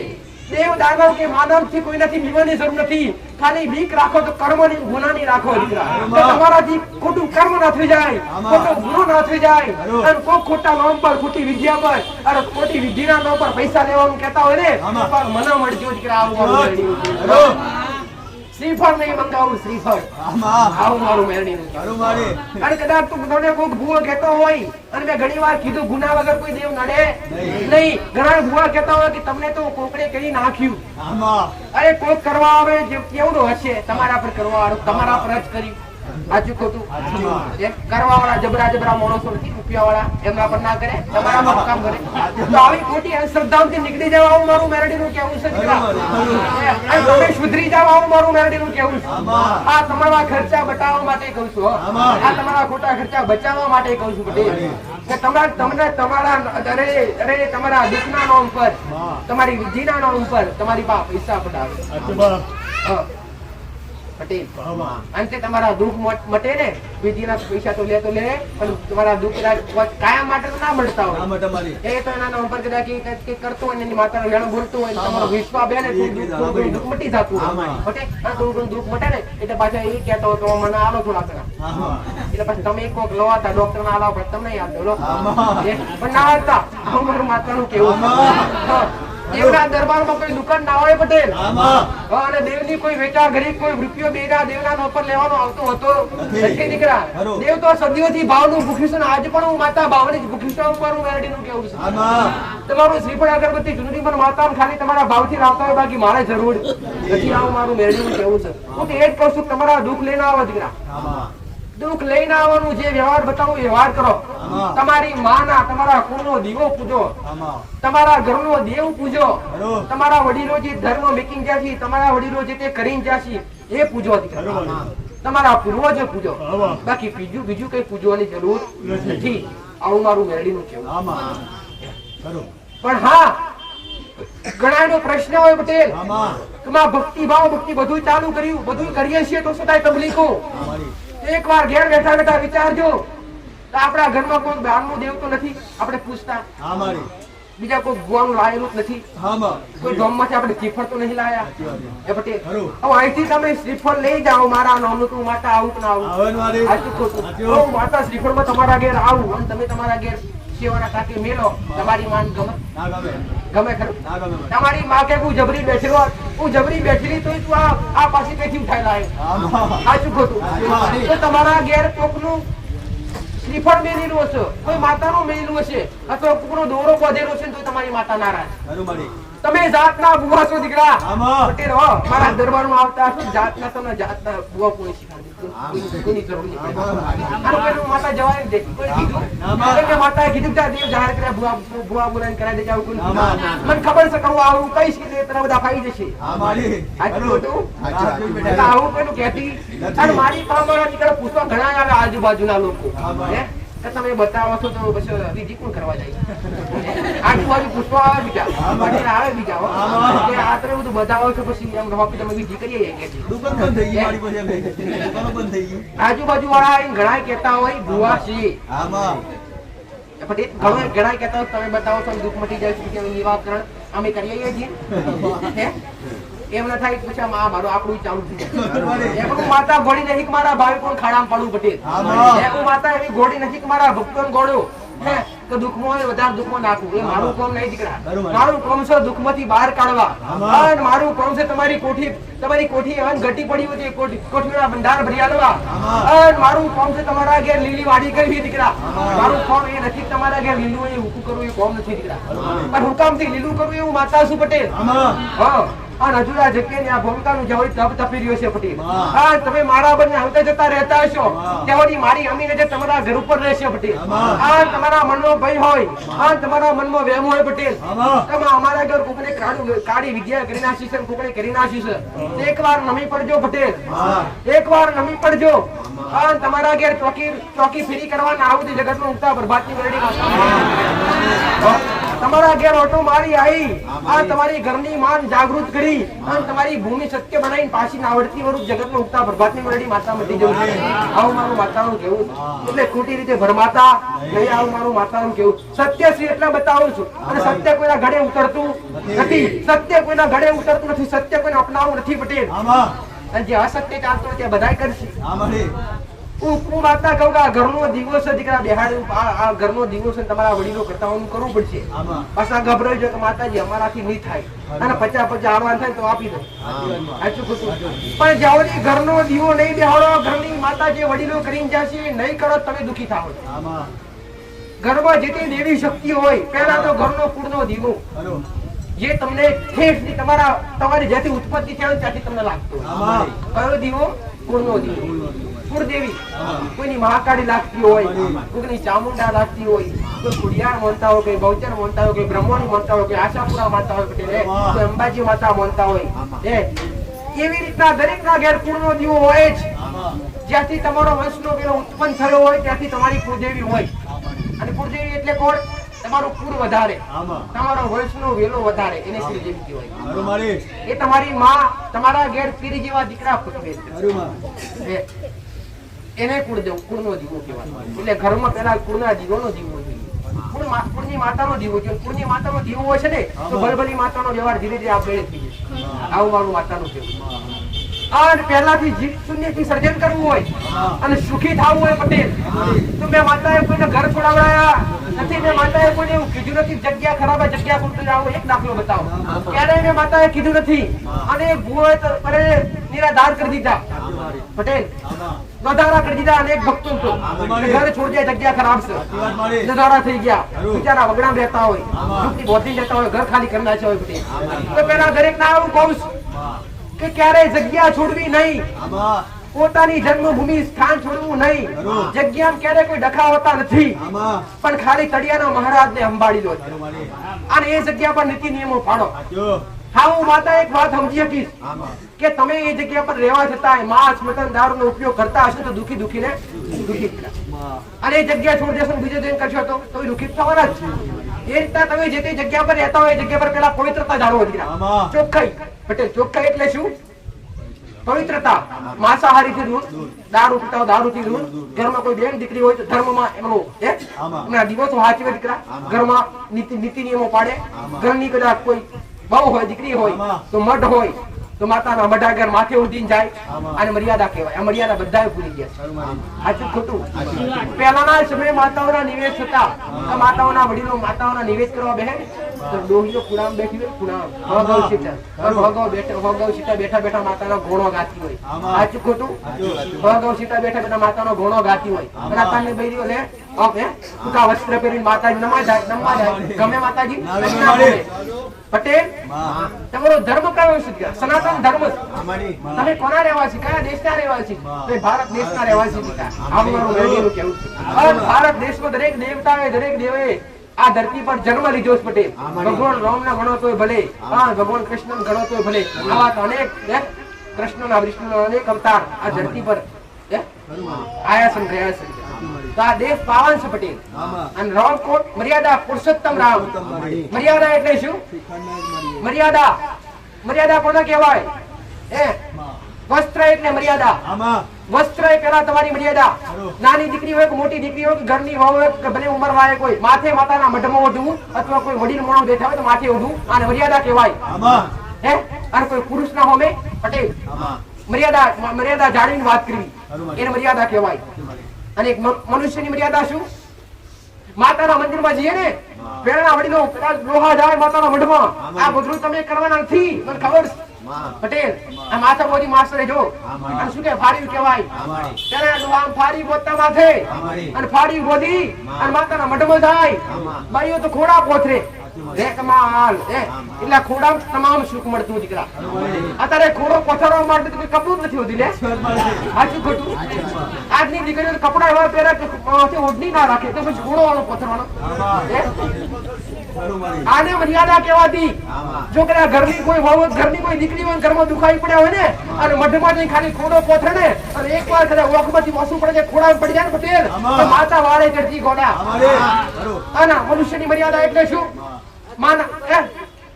દેવ દાનવ કે માનવ થી કોઈ નથી બીવાની જરૂર નથી. ખાલી બીક રાખો તો કર્મની ગુનાની રાખો દીકરા. તો તમારાથી ખોટું કર્મ ના થઈ જાય, ખોટો ગુનો ના થઈ જાય. અને કોઈ ખોટા નામ પર, ખોટી વિદ્યા પર, અરે ખોટી વિધિના નામ પર પૈસા લેવાનું કહેતા હોય ને, પણ મને મળજો દીકરા. આવું શ્રીફળ નહીં મંગાવું, શ્રીફળ આવું મારું મેરડીનું. અને કદાચ તું મને કોઈ ભૂવો કહેતો હોય, અને મેં ઘણી વાર કીધું ગુના વગર કોઈ દેવ નડે નહીં. ઘણા ભૂવા કહેતા હોય કે તમને તો કોકડે કરી નાખ્યું. અરે કોક કરવા આવે કેવડો હશે તમારા પર કરવા વાળો, તમારા પર જ કર્યું. સાચું ખોટું? કરવા વાળા જબરા માણસો નથી, રૂપિયા વાળા, એમના પર ના કરે, તમારા પર કામ કરે. તો આવી ખોટી અંધશ્રદ્ધાઓથી નીકળી જાવ, આવું મારું મેરડીનું કેવું છે. તમે સુધરી જાવ, આવું મારું મેરડીનું કેવું છે. આ તમારા ખર્ચા બચાવવા માટે કહું છું. આ તમારા ખોટા ખર્ચા બચાવવા માટે કહું છું પટેલ. કે તમને તમારા દુઃખના નામ પર, તમારી વિધિના નામ પર તમારી પાસે પૈસા પટાવે પટેલ. અંતે તમારા દુઃખ મટે ને, વિધિના પૈસા તો લે પણ તમારા દુઃખ કાયમ માટે ના મળતા હોય. એ તો એના નામ પર કદાચ કરતો હોય, એની માતાને લેણું બોલતું હોય, તમારો વિશ્વાસ બે ને થોડું દુઃખ મટી જતું હોય પટેલ. થોડું દુઃખ મટે ને એટલે પાછા એ કહેતો હોય તો મને આલો થોડા ઘણા, એટલે પછી તમે એક કોક લો હતા ડોક્ટર ના આલો પણ તમને યાદ દો પણ ના આવતા. મારું માતાનું કેવું દેવના દરબારમાં કોઈ દુકાન ના હોય પટેલ. અને દેવની કોઈ વેચા ઘડી કોઈ રૂપિયો બેરા દેવના નામ પર લેવાનો આવતો હતો નથી દીકરા. દેવ તો સદીઓથી ભાવનું ભૂખ્યું છે, આજ પણ હું માતા ભાવની જ ભૂખ્યું છું. ઉપર હું મેરડીનું કેવું છે. તમારું શ્રીફળ અગરબત્તી ચૂંટણી પણ માતા ખાલી તમારા ભાવથી લાવતા હોય, બાકી મારે જરૂર નથી. આવું મારું મેરડીનું કેવું છે. હું તો એ જ કહું છું તમારા દુઃખ લઈને આવો દીકરા. દુઃખ લઈને આવવાનું, જે વ્યવહાર બતાવો વ્યવહાર કરો. તમારી માના, તમારા કુળનો દીવો પૂજો, તમારા ઘરનો દેવ પૂજો, તમારા વડીલો જે ધર્મ મેકિંગ જ્યાંથી, તમારા વડીલો જે તે કરીને જ્યાંથી એ પૂજો, તમારા પૂર્વજો પૂજો. બાકી બીજું કઈ પૂજવાની જરૂર નથી. આવું મારું મેરડીનું કેવું. પણ હા, ઘણા નો પ્રશ્ન હોય પટેલ, ભક્તિ બધું ચાલુ કર્યું, બધું કરીએ છીએ તો છતાંય તબલીગો. એક વાર ઘેર બેઠા વિચારજો, આપણા ઘરમાં કોઈ બહારનું દેવ તો નથી આપણે પૂછતા, બીજા કોઈ ભગવાન લાયેલું જ નથી, કોઈ ગામમાંથી આપણે શ્રીફળ તો નહીં લાયા. એ પટેલ હવે અહીંથી તમે શ્રીફળ લઈ જાઓ, મારા નામનું તું માતા આવું કે ના આવું, માતા શ્રીફળમાં તમારા ઘેર આવું અને તમે તમારા ઘેર સેવાના ટાંકી મેલો, તમારી માન ગમે ખરું? તમારી માં કે હું જબરી બેઠેલી તો તું આ પાછી કઈથી ઉઠાઈ લાય. સાચું ખોટું? તો તમારા ઘેર કોકનું શ્રીફળ મેલેલું હશે, કોઈ માતાનું મેલેલું હશે, અથવા કોકનો દોરો બાંધેલો છે તો તમારી માતા નારાજ. તમે જાતના બુવા છો દીકરા પટેલ. મારા દરબારમાં આવતા હશો, જાતના તમને જાતના બુવા કોઈ શીખવાડી માતા જવાય દે. માતાએ કીધું દેવ જાહેર કર્યા બુવા બોલાઈને કરાવી દેજો. મને ખબર છે કહું આવું કઈશ કે તને બધા ફાઈ જશે. આવું પેલું કહેતી. અને મારી પાસે દીકરા પૂછવા ઘણા આવે આજુબાજુના લોકો, તમે બતાવો છો તો પછી વિધિ કોણ કરવા જાય? આજુબાજુ પૂછવા આવે બીજા, આવે બીજા આતરે બધું બતાવો છો પછી એમ તમે વિધિ કરીએ. આજુબાજુ વાળા ઘણા કેતા હોય ભુવા છીએ, ઘણા કેતા હોય તમે બતાવો છો દુઃખ મટી જાય, નિવાકરણ અમે કરીએ છીએ. એમ ના થાય પછી મારું આપણું ચાલુ થઈ જાય. માતા ઘોડી નથી કે મારા ભાઈ પણ ખાડામાં પડવું પટેલ. માતા એવી ઘોડી નથી કે મારા ભક્તો ગોળો તો દુઃખમાં વધારે દુઃખમાં નાખવું એ મારું કામ નહીં દીકરા. બરોબર. મારું કામ છે દુઃખમાંથી બહાર કાઢવા. આમાં. અને મારું કામ છે તમારી કોઠી ઘટી પડી હોય તે કોઠીના ભંડાર ભરી આલવા. આમાં. અને મારું કામ છે તમારા ઘેર લીલી વાડી કરવી દીકરા. આમાં. મારું કામ એ નથી કે તમારા ઘેર લીલું એ હુકું કરવું એ કામ નથી દીકરા. બરોબર. પણ હુકામથી લીલું કરવું એવું માતાસુ પટેલ. આમાં હા અને હજુ આ જગ્યાની આ ભૂમિકાનું જવળી તપ તપી રહ્યો છે પટેલ. વાહ. હા તમે મારા બંને આવતા જતા રહેતા હશો વાહ. તેઓની મારી અમી નજર તમારા ઘર ઉપર રહેશે પટેલ. આમાં. આ તમારા મનનો ભય હોય આ તમારા મનમાં વહેમ હોય પટેલ. આમાં તમે અમારા ઘર કોકને કાળી વિદ્યા કરી નાખી છે કોકને કરી નાખી છે. એકવાર નમી પડજો પટેલ. હા. એકવાર નમી પડજો. આ તમારા ઘેર ચોકી ફેરી કરવાના આવું જગતમાં ઉગતા પ્રભાતની વેરડીમાં તમારા ઘેર ઓટો મારી આવી આ તમારી ઘરની માન જાગૃત કરી અને તમારી ભૂમિ સત્ય બનાવીને પાછી આવડતી વરું જગતમાં ઉગતા પ્રભાતની વેરડી માતા મટી જવું છે. આવું મારું માતાનું કેવું. એટલે ખોટી રીતે ભરમાતા નહીં આવું મારું માતાનું કેવું. સત્ય શ્રી એટલે બતાવું છું અને સત્ય કોઈના ઘડે ઉતરતું નથી. સત્ય કોઈના ઘડે ઉતરતું નથી. સત્ય કોઈને અપનાવવું નથી પટેલ. આમાં અને જે અસત્ય ચાલતું હોય તે બધાય કરશે. આમાં હું માતા કહું કે આ ઘરનો દીવો છે દીકરા બેહાડ્યું આ ઘરનો દીવો છે તમારા વડીલો કરતા હું કરવું પડશે. આમાં પાછા ગભરાઈ જાય કે માતાજી અમારાથી નહીં થાય અને 50 આવવાનું થાય તો આપી દો. સાચું ખોટું? પણ જ્યાં સુધી ઘરનો દીવો નહીં બેહાડો ઘરની માતા જે વડીલો કરીને જશે નહીં કરો તમે દુખી થાઓ. આમાં ઘરમાં જેટલી દેવી શક્તિ હોય પહેલા તો ઘરનો કુળનો દીવો હલો જે તમને ઠેઠથી તમારી જ્યાંથી ઉત્પત્તિ થાય ત્યાંથી તમને લાગતો હોય. આમાં કયો દીવો? કુળનો દીવો. કુળદેવી કોઈની મહાકાળી લાગતી હોય કોઈની ચામુંડા લાગતી હોય કોઈ ખુડિયાર માનતા હોય કોઈ બહુચર માનતા હોય કોઈ બ્રહ્મણી માનતા હોય કોઈ આશાપુરા માનતા હોય પટેલ કોઈ અંબાજી માતા માનતા હોય એવી રીતના દરેકના ઘેર કુળનો દીવો હોય જ. જ્યાંથી તમારો વંશનો પેલો ઉત્પન્ન થયો હોય ત્યાંથી તમારી કુળદેવી હોય. અને કુળદેવી એટલે કોણ? તમારું કુળ વધારે આમાં તમારો વંશનો વેલો વધારે એને કુળદેવી કહેવાય. હલો મારી એ તમારી માં તમારા ઘેર પીરી જેવા દીકરા ફૂટવે હલો માં એને કુળનો દીવો કહેવાય. એટલે ઘરમાં પેલા કુળના દીવાનો દીવો જોઈએ. કુળની માતાનો દીવો જોઈએ. કુળની માતાનો દીવો હોય છે ને તો ભલભલી માતાનો વ્યવહાર ધીરે ધીરે આપણે થઈ જશે. આવું મારું માતાનું કહેવું. અને પહેલાથી જીવ શૂન્યથી સર્જન કરવું હોય અને સુખી થવું હોય પટેલ તો મેં માતાએ કોઈને ઘર છોડાવડાયા નથી. મેં માતાએ કોઈને એવું કીધું નથી જગ્યા ખરાબ જગ્યા પૂરતું જાવ. એક દાખલો બતાવો. ક્યારેય મેં માતાએ કીધું નથી. અને ભૂએ તો નિરાધાર કરી દીધા પટેલ. નધારા કરી દીધા અને એક ભક્તો હતો ઘરે છોડી જાય જગ્યા ખરાબ છે નધારા થઈ ગયા બિચારા વગડા રહેતા હોય દુઃખની બોધી જતા હોય ઘર ખાલી કરી નાખ્યા હોય પટેલ. તો પેલા દરેક ના આવું કહું છું કે ક્યારેય જગ્યા છોડવી નહીં. આમાં પોતાની જન્મભૂમિ સ્થાન છોડવું નહીં. જગ્યામાં ક્યારે કોઈ ડખા હોતા નથી આમાં પણ ખાલી તળિયાના મહારાજને સંભાળી લો હલો મારી અને એ જગ્યા પર નીતિ નિયમો પાડો. જો હા હું માતા એક વાત સમજી શકીશ આમાં કે તમે એ જગ્યા પર રહેવા છતાં માંસ મટન દારૂનો ઉપયોગ કરતા હશો તો દુખીને દુખી થયા. અને એ જગ્યા છોડી દેશો બીજે જઈને કરશો તો દુખી થવાના જ. એ રીતના તમે જે તે જગ્યા પર રહેતા હોય એ જગ્યા પર પેલા પવિત્રતા જાળવો દીકરા. આમાં ચોખ્ખાઈ પટેલ. ચોખ્ખાઈ એટલે શું? પવિત્રતા. માંસાહારીથી દૂર, દારૂ પીતા હોય દારૂથી દૂર. ઘરમાં કોઈ બેન દીકરી હોય તો ધર્મમાં એમનો એમના દિવસો હાચવે દીકરા. ઘરમાં નીતિ નિયમો પાડે. ઘરની કદાચ કોઈ બહુ હોય દીકરી હોય તો મઢ હોય તો માતાના મઢ આગળ માથે ઉડીને જાય અને મર્યાદા કહેવાય. આ મર્યાદા બધાએ ભૂલી ગયા છે. સાચું ખોટું? પહેલાના સમયે માતાઓના નિવેશ હતા. આ માતાઓના વડીલો માતાઓના નિવેશ કરવા બેહે તો ડોહીઓ કુણામ બેઠી હોય કુણામ ભગવ સીતા બેઠા બેઠા માતાનો ઘોણો ગાતી હોય. સાચું ખોટું? ભગવ સીતા બેઠા બેઠા માતાનો ઘોણો ગાતી હોય અને આતાની બૈરીઓ લે ટૂંકા વસ્ત્ર પહેરીને માતાજી નમવા જાય ગમે માતાજી પટેલ. તમારો ધર્મ કયો છે? સનાતન ધર્મ. તમે કોના રહેવાસી? કયા દેશના રહેવાસી? ભારત દેશના રહેવાસી દીકરા. આવું મારું મેળવીનું કહેવું છે. ભારત દેશમાં દરેક દેવતાએ દરેક દેવે આ ધરતી પર જન્મ લીધો છે પટેલ. ભગવાન રામ ના ગણો તોય ભલે ભગવાન કૃષ્ણ ગણો તોય ભલે આવા તો અનેક કૃષ્ણના વિષ્ણુના અનેક અવતાર આ ધરતી પર આયા છે ગયા છે. તો આ દેશ પાવન છે પટેલ. અને રામ કોટ મર્યાદા પુરુષોત્તમ રામ. મર્યાદા એટલે શું? મર્યાદા કોને કહેવાય? વસ્ત્ર એટલે મર્યાદા. આમાં વસ્ત્ર એ પેલા તમારી મર્યાદા. નાની દીકરી હોય કે મોટી દીકરી હોય કે ઘરની વહુ હોય કે ભલે ઉંમર વાળે કોઈ માથે માતાના મઢમાં ઓઢવું અથવા કોઈ વડીલ મોણો બેઠા હોય તો માથે ઓઢવું આને મર્યાદા કહેવાય. આમાં અને કોઈ પુરુષ ના હોમે પટેલ મર્યાદા જાળવીને વાત કરવી એને મર્યાદા કહેવાય. અને એક મનુષ્યની મર્યાદા શું? માતાના મંદિરમાં જઈએ ને પેલા વડીલો પેલા લોહા જાય માતાના મઢમાં આ બધું તમે કરવાના નથી મને ખબર છે. પટેલ આ માથા બોધી માસ્ટરે જો અને શું કે ફાડી કહેવાય પેલા લોહા ફાડી બોધતા માથે અને ફાડી બોધી અને માતાના મઢમાં જાય બાઈઓ તો ખોડા પોથરે રેકમાલ એટલે ખોડા તમામ સુખ મળતું દીકરા અત્યારે ખોડો પથારવા માટે તો કોઈ કપડું નથી હોતી લે સાચું ખોટું આજની દીકરીઓ તો કપડા એવા પહેરે કે માથે ઓઢણી ના રાખે તો પછી ખોડો વાળો પથરવાનો આને મર્યાદા કહેવાતી જો કે ઘરની કોઈ વહુ ઘરની કોઈ દીકરી હોય ઘરમાં દુખાઈ પડ્યા હોય ને અને મઢમાં જઈ ખાલી ખોડો પોથરે ને અને એકવાર કદાચ ઓખમાંથી મોસું પડે ખોડા પડી જાય ને પટેલ તો માતા વાળે કરતી ગોડા આના મનુષ્યની મર્યાદા એટલે શું માના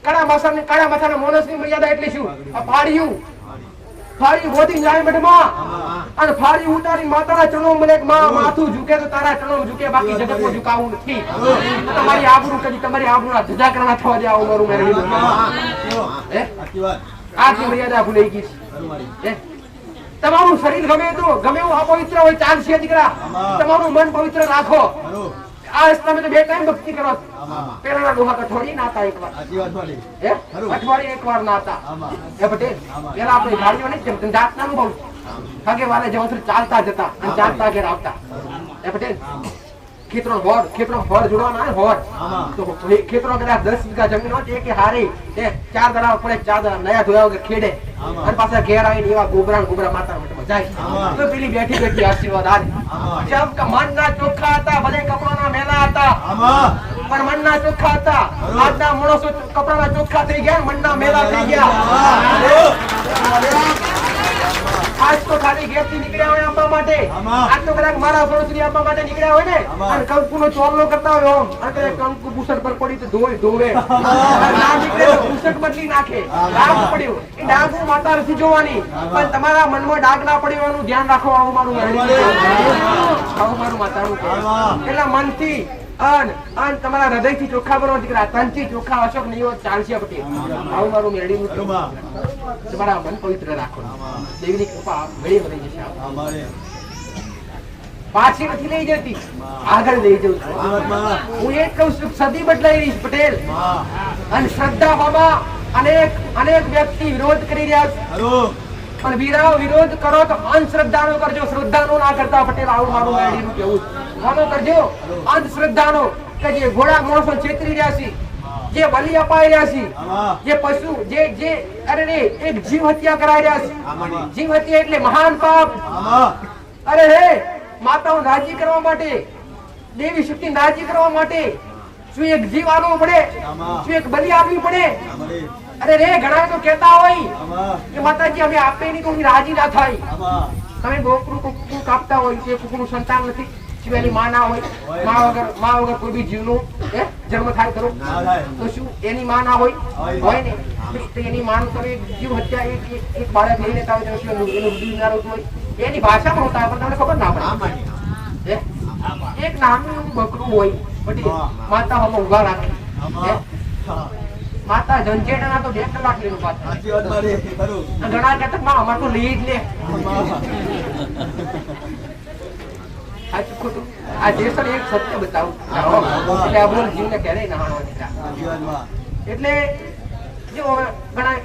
કાળા માથાના માણસની મર્યાદા એટલે શું આ ફાડી બોધી જાય મઢમાં અને ફાડી ઉતારી માતાના ચરણો મળે માથું ઝૂકે તો તારા ચરણો ઝૂકે બાકી જગતમાં ઝુકાવું નથી તમારી આબરૂ કદી તમારી આબરૂના ધજા કરના થવા દે આવું મારું મેળવી આટલી મર્યાદા ભૂલાઈ ગઈ છે તમારું શરીર ગમે એવું અપવિત્ર હોય ચાલશે દીકરા તમારું મન પવિત્ર રાખો આ તમે તો બે ટાઈમ ભક્તિ કરો પેલા ડોહા અઠવાડિયે નાતા એકવાર અઠવાડિયે એકવાર નાતા એ પટેલ પેલા આપણે ગાડીઓ નહીં દાંત નાનું બહુ ભાગે વાલે જવા ચાલતા જતા અને ચાલતા ઘેર આવતા એ પટેલ ખેતરો હોર જોડવાના ને હોર તો ખેતરો કદાચ 10 વીઘા જમીન હોય કે હારી એ 4 દડા પડે 4 દડા નયા ધોયા વગર ખેડે અને પાછા ઘેર આવીને એવા ગોબરા માતા માટે જાય તો પેલી બેઠી આશીર્વાદ આલે જેમ કે મનના ચોખ્ખા હતા ભલે કપડાના મેલા હતા પણ મનના ચોખ્ખા હતા આજના માણસો કપડાના ચોખ્ખા થઈ ગયા મનના મેલા થઈ ગયા આજ તો ખાલી ઘેરથી નીકળ્યા હોય આપવા માટે આજ તો કદાચ મારા ફળોસરી આપવા માટે નીકળ્યા હોય ને અને કંકુનો ચોરલો કરતા હોય ઓમ અને કંકુ બુસટ પર પડી તો ધોવે ના નીકળે તો બુસટ બદલી નાખે ડાઘ પડ્યો એ ડાઘ માતા નથી જોવાની પણ તમારા મનમાં ડાઘ ના પડવાનું ધ્યાન રાખો આવું મારું માતાનું એટલે મનથી અન તમારા હૃદયથી ચોખ્ખા બનો દીકરા તનથી ચોખ્ખા અશોક નહીં હોય ચાલશે પટેલ આવું મારું મેળવી તમારા મન પવિત્ર રાખો દેવીની કૃપા મળી વળી જશે પાછી નથી લઈ જતી આગળ લઈ જઉં છું હું એક કહું છું સદી બદલાઈ રહી છે પટેલ અને શ્રદ્ધા બાબા અનેક વ્યક્તિ વિરોધ કરી રહ્યા છે અને વિરોધ કરો તો અંધશ્રદ્ધાનો કરજો શ્રદ્ધાનો ના કરતા પટેલ આવું મારું મેળવીનું કેવું આનો કરજો અંધશ્રદ્ધાનો કે જે ઘોડા માણસો છેતરી રહ્યા છે જે બલિ અપાઈ રહ્યા છે જે પશુ જે અરે રે એક જીવ હત્યા કરાઈ રહ્યા છે જીવ હત્યા એટલે મહાન પાપ અરે હે માતાઓ રાજી કરવા માટે દેવી શક્તિ રાજી કરવા માટે શું એક જીવ આલવો પડે શું એક બલિ આપવી પડે અરે રે ઘણા તો કહેતા હોય કે માતાજી અમે આપે નહીં તો રાજી ના થાય તમે કુકડું કાપતા હોય કે કુકડું સંતાન નથી શું એની માં ના હોય માં વગર કોઈ બી જીવનો જન્મ થાય ખરો તો શું એની માં ના હોય ને તો એની માં તમે જીવ હત્યા એક બાળક લઈ લેતા હોય તો એનું હૃદય ના રહેતું હોય એની ભાષામાં હોતા પણ તમને ખબર ના પડે એક નાનું બકરું હોય પછી માતા હમ ઉભા રાખે માતા જંજેડા તો 2 કલાક લેવું પાછું ઘણા કહેતા અમાર તો લઈ જ લે સાચું ખોટું આ દેશને એક સત્ય બતાવું એટલે આપણો જીવને ક્યારેય ના હાણવા દીધા એટલે જો ઘણા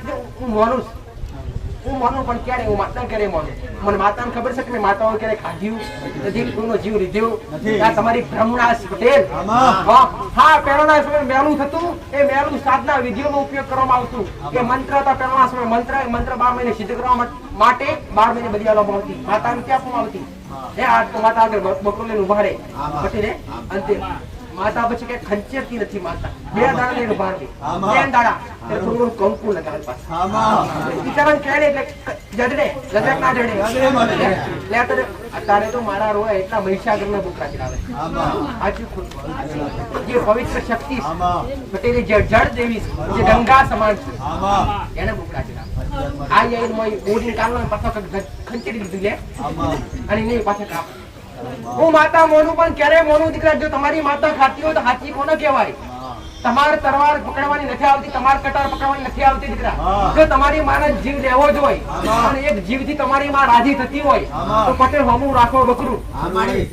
હું માનું પણ ક્યારે હું માતા ક્યારે માનું મને માતાને ખબર છે કે મેં માતાઓ ક્યારે ખાધ્યું નથી કોઈનો જીવ લીધો આ તમારી બ્રહ્મણાસ પટેલ હા પહેલાના સમય મેલું થતું એ મેલું સાધના વિધિઓનો ઉપયોગ કરવામાં આવતું કે મંત્ર હતા પહેલાના સમય મંત્ર 12 મહિને સિદ્ધ કરવા માટે 12 મહિને બધી આલવામાં આવતી માતાને ક્યાં આપવામાં આવતી આ તો માતા આગળ બકરો લઈને ઉભા રહે પછી ને અંતે માતા પછી કઈ ખંચેરતી નથી માતા 2 દાડા લઈને ઉભા રહે 2 દાડા એટલે થોડું કંકુ લગાવે પાછું બિચારાને કહે એટલે જડે ગજક ના જડે એટલે અત્યારે તો મારા રોય એટલા મહિષાગરના બુકરા ચડાવે સાચું ખોટું જે પવિત્ર શક્તિ પટેલી જે જળ દેવી જે ગંગા સમાન છે એને બુકરા ચડાવે આ યાર મોય બોડી કાઢવાનો પાછો ખંચેરી દીધું લે અને નહીં પાછા કાપ હું માતા મોનું પણ ક્યારે મોનું દીકરા જો તમારી માતા ખાતી હોય તો હાચી કોને કહેવાય તમારે તરવાર પકડવાની નથી આવતી તમારે કટાર પકડવાની નથી આવતી દીકરા જો તમારી માને જીવ લેવો જ હોય અને એક જીવથી તમારી માં રાજી થતી હોય તો પટેલ હમું રાખો બકરું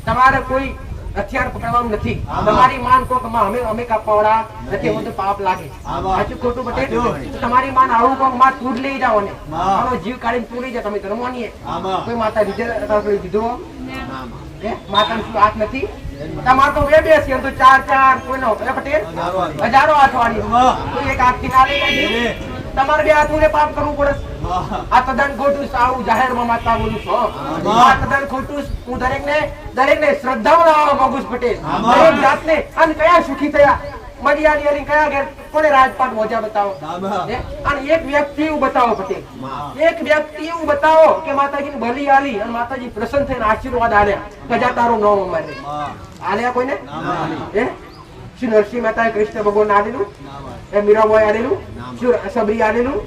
તમારે કોઈ હથિયાર પકડવાનું નથી. આમાં. તમારી માન કોક માં અમે કાપવાવાળા નથી, હું તો પાપ લાગે. આમાં. સાચું ખોટું પટેલ? સાચું. તો તમારી માન આવું કોક માં તું જ લઈ જાઓ ને માં. આનો જીવ કાઢીને તું લઈ જાઓ. તમે ધર્મો નહીં. આમાં. કોઈ માતા દીધો ના. માતાનો શું હાથ નથી? તમારે તો બે બે છે, એમ તો ચાર કોઈનો પટેલ હજારો હાથ વાળી. આમાં. કોઈ એક હાથથી ના લઈ જાય. એ. તમારે બે હાથોને પાપ કરવું પડે. હા. આ તદ્દન ખોટું છે. આવું જાહેરમાં માતા બોલું છું, હો. આમાં. આ તદ્દન ખોટું છે. હું દરેકને શ્રદ્ધામાં લાવવા માંગુ છું પટેલ. આમાં. દરેક જાતને અને કયા સુખી થયા મર્યાદી અને કયા ઘેર કોને રાજપાટ મોજા બતાવો. આમાં. હે? અને એક વ્યક્તિ એવું બતાવો પટેલ. માં. એક વ્યક્તિ એવું બતાવો કે માતાજીની બલી આલી અને માતાજી પ્રસન્ન થઈને આશીર્વાદ આલ્યા કે જા તારું નામ અમારે માં. આલ્યા કોઈને? આમાં. હે? શ્રી નરસિંહ મહેતાએ કૃષ્ણ ભગવાન આલેલું, આમાં. એ મીરાબાઈ આલેલું, શ્રી સબરી આલેલું.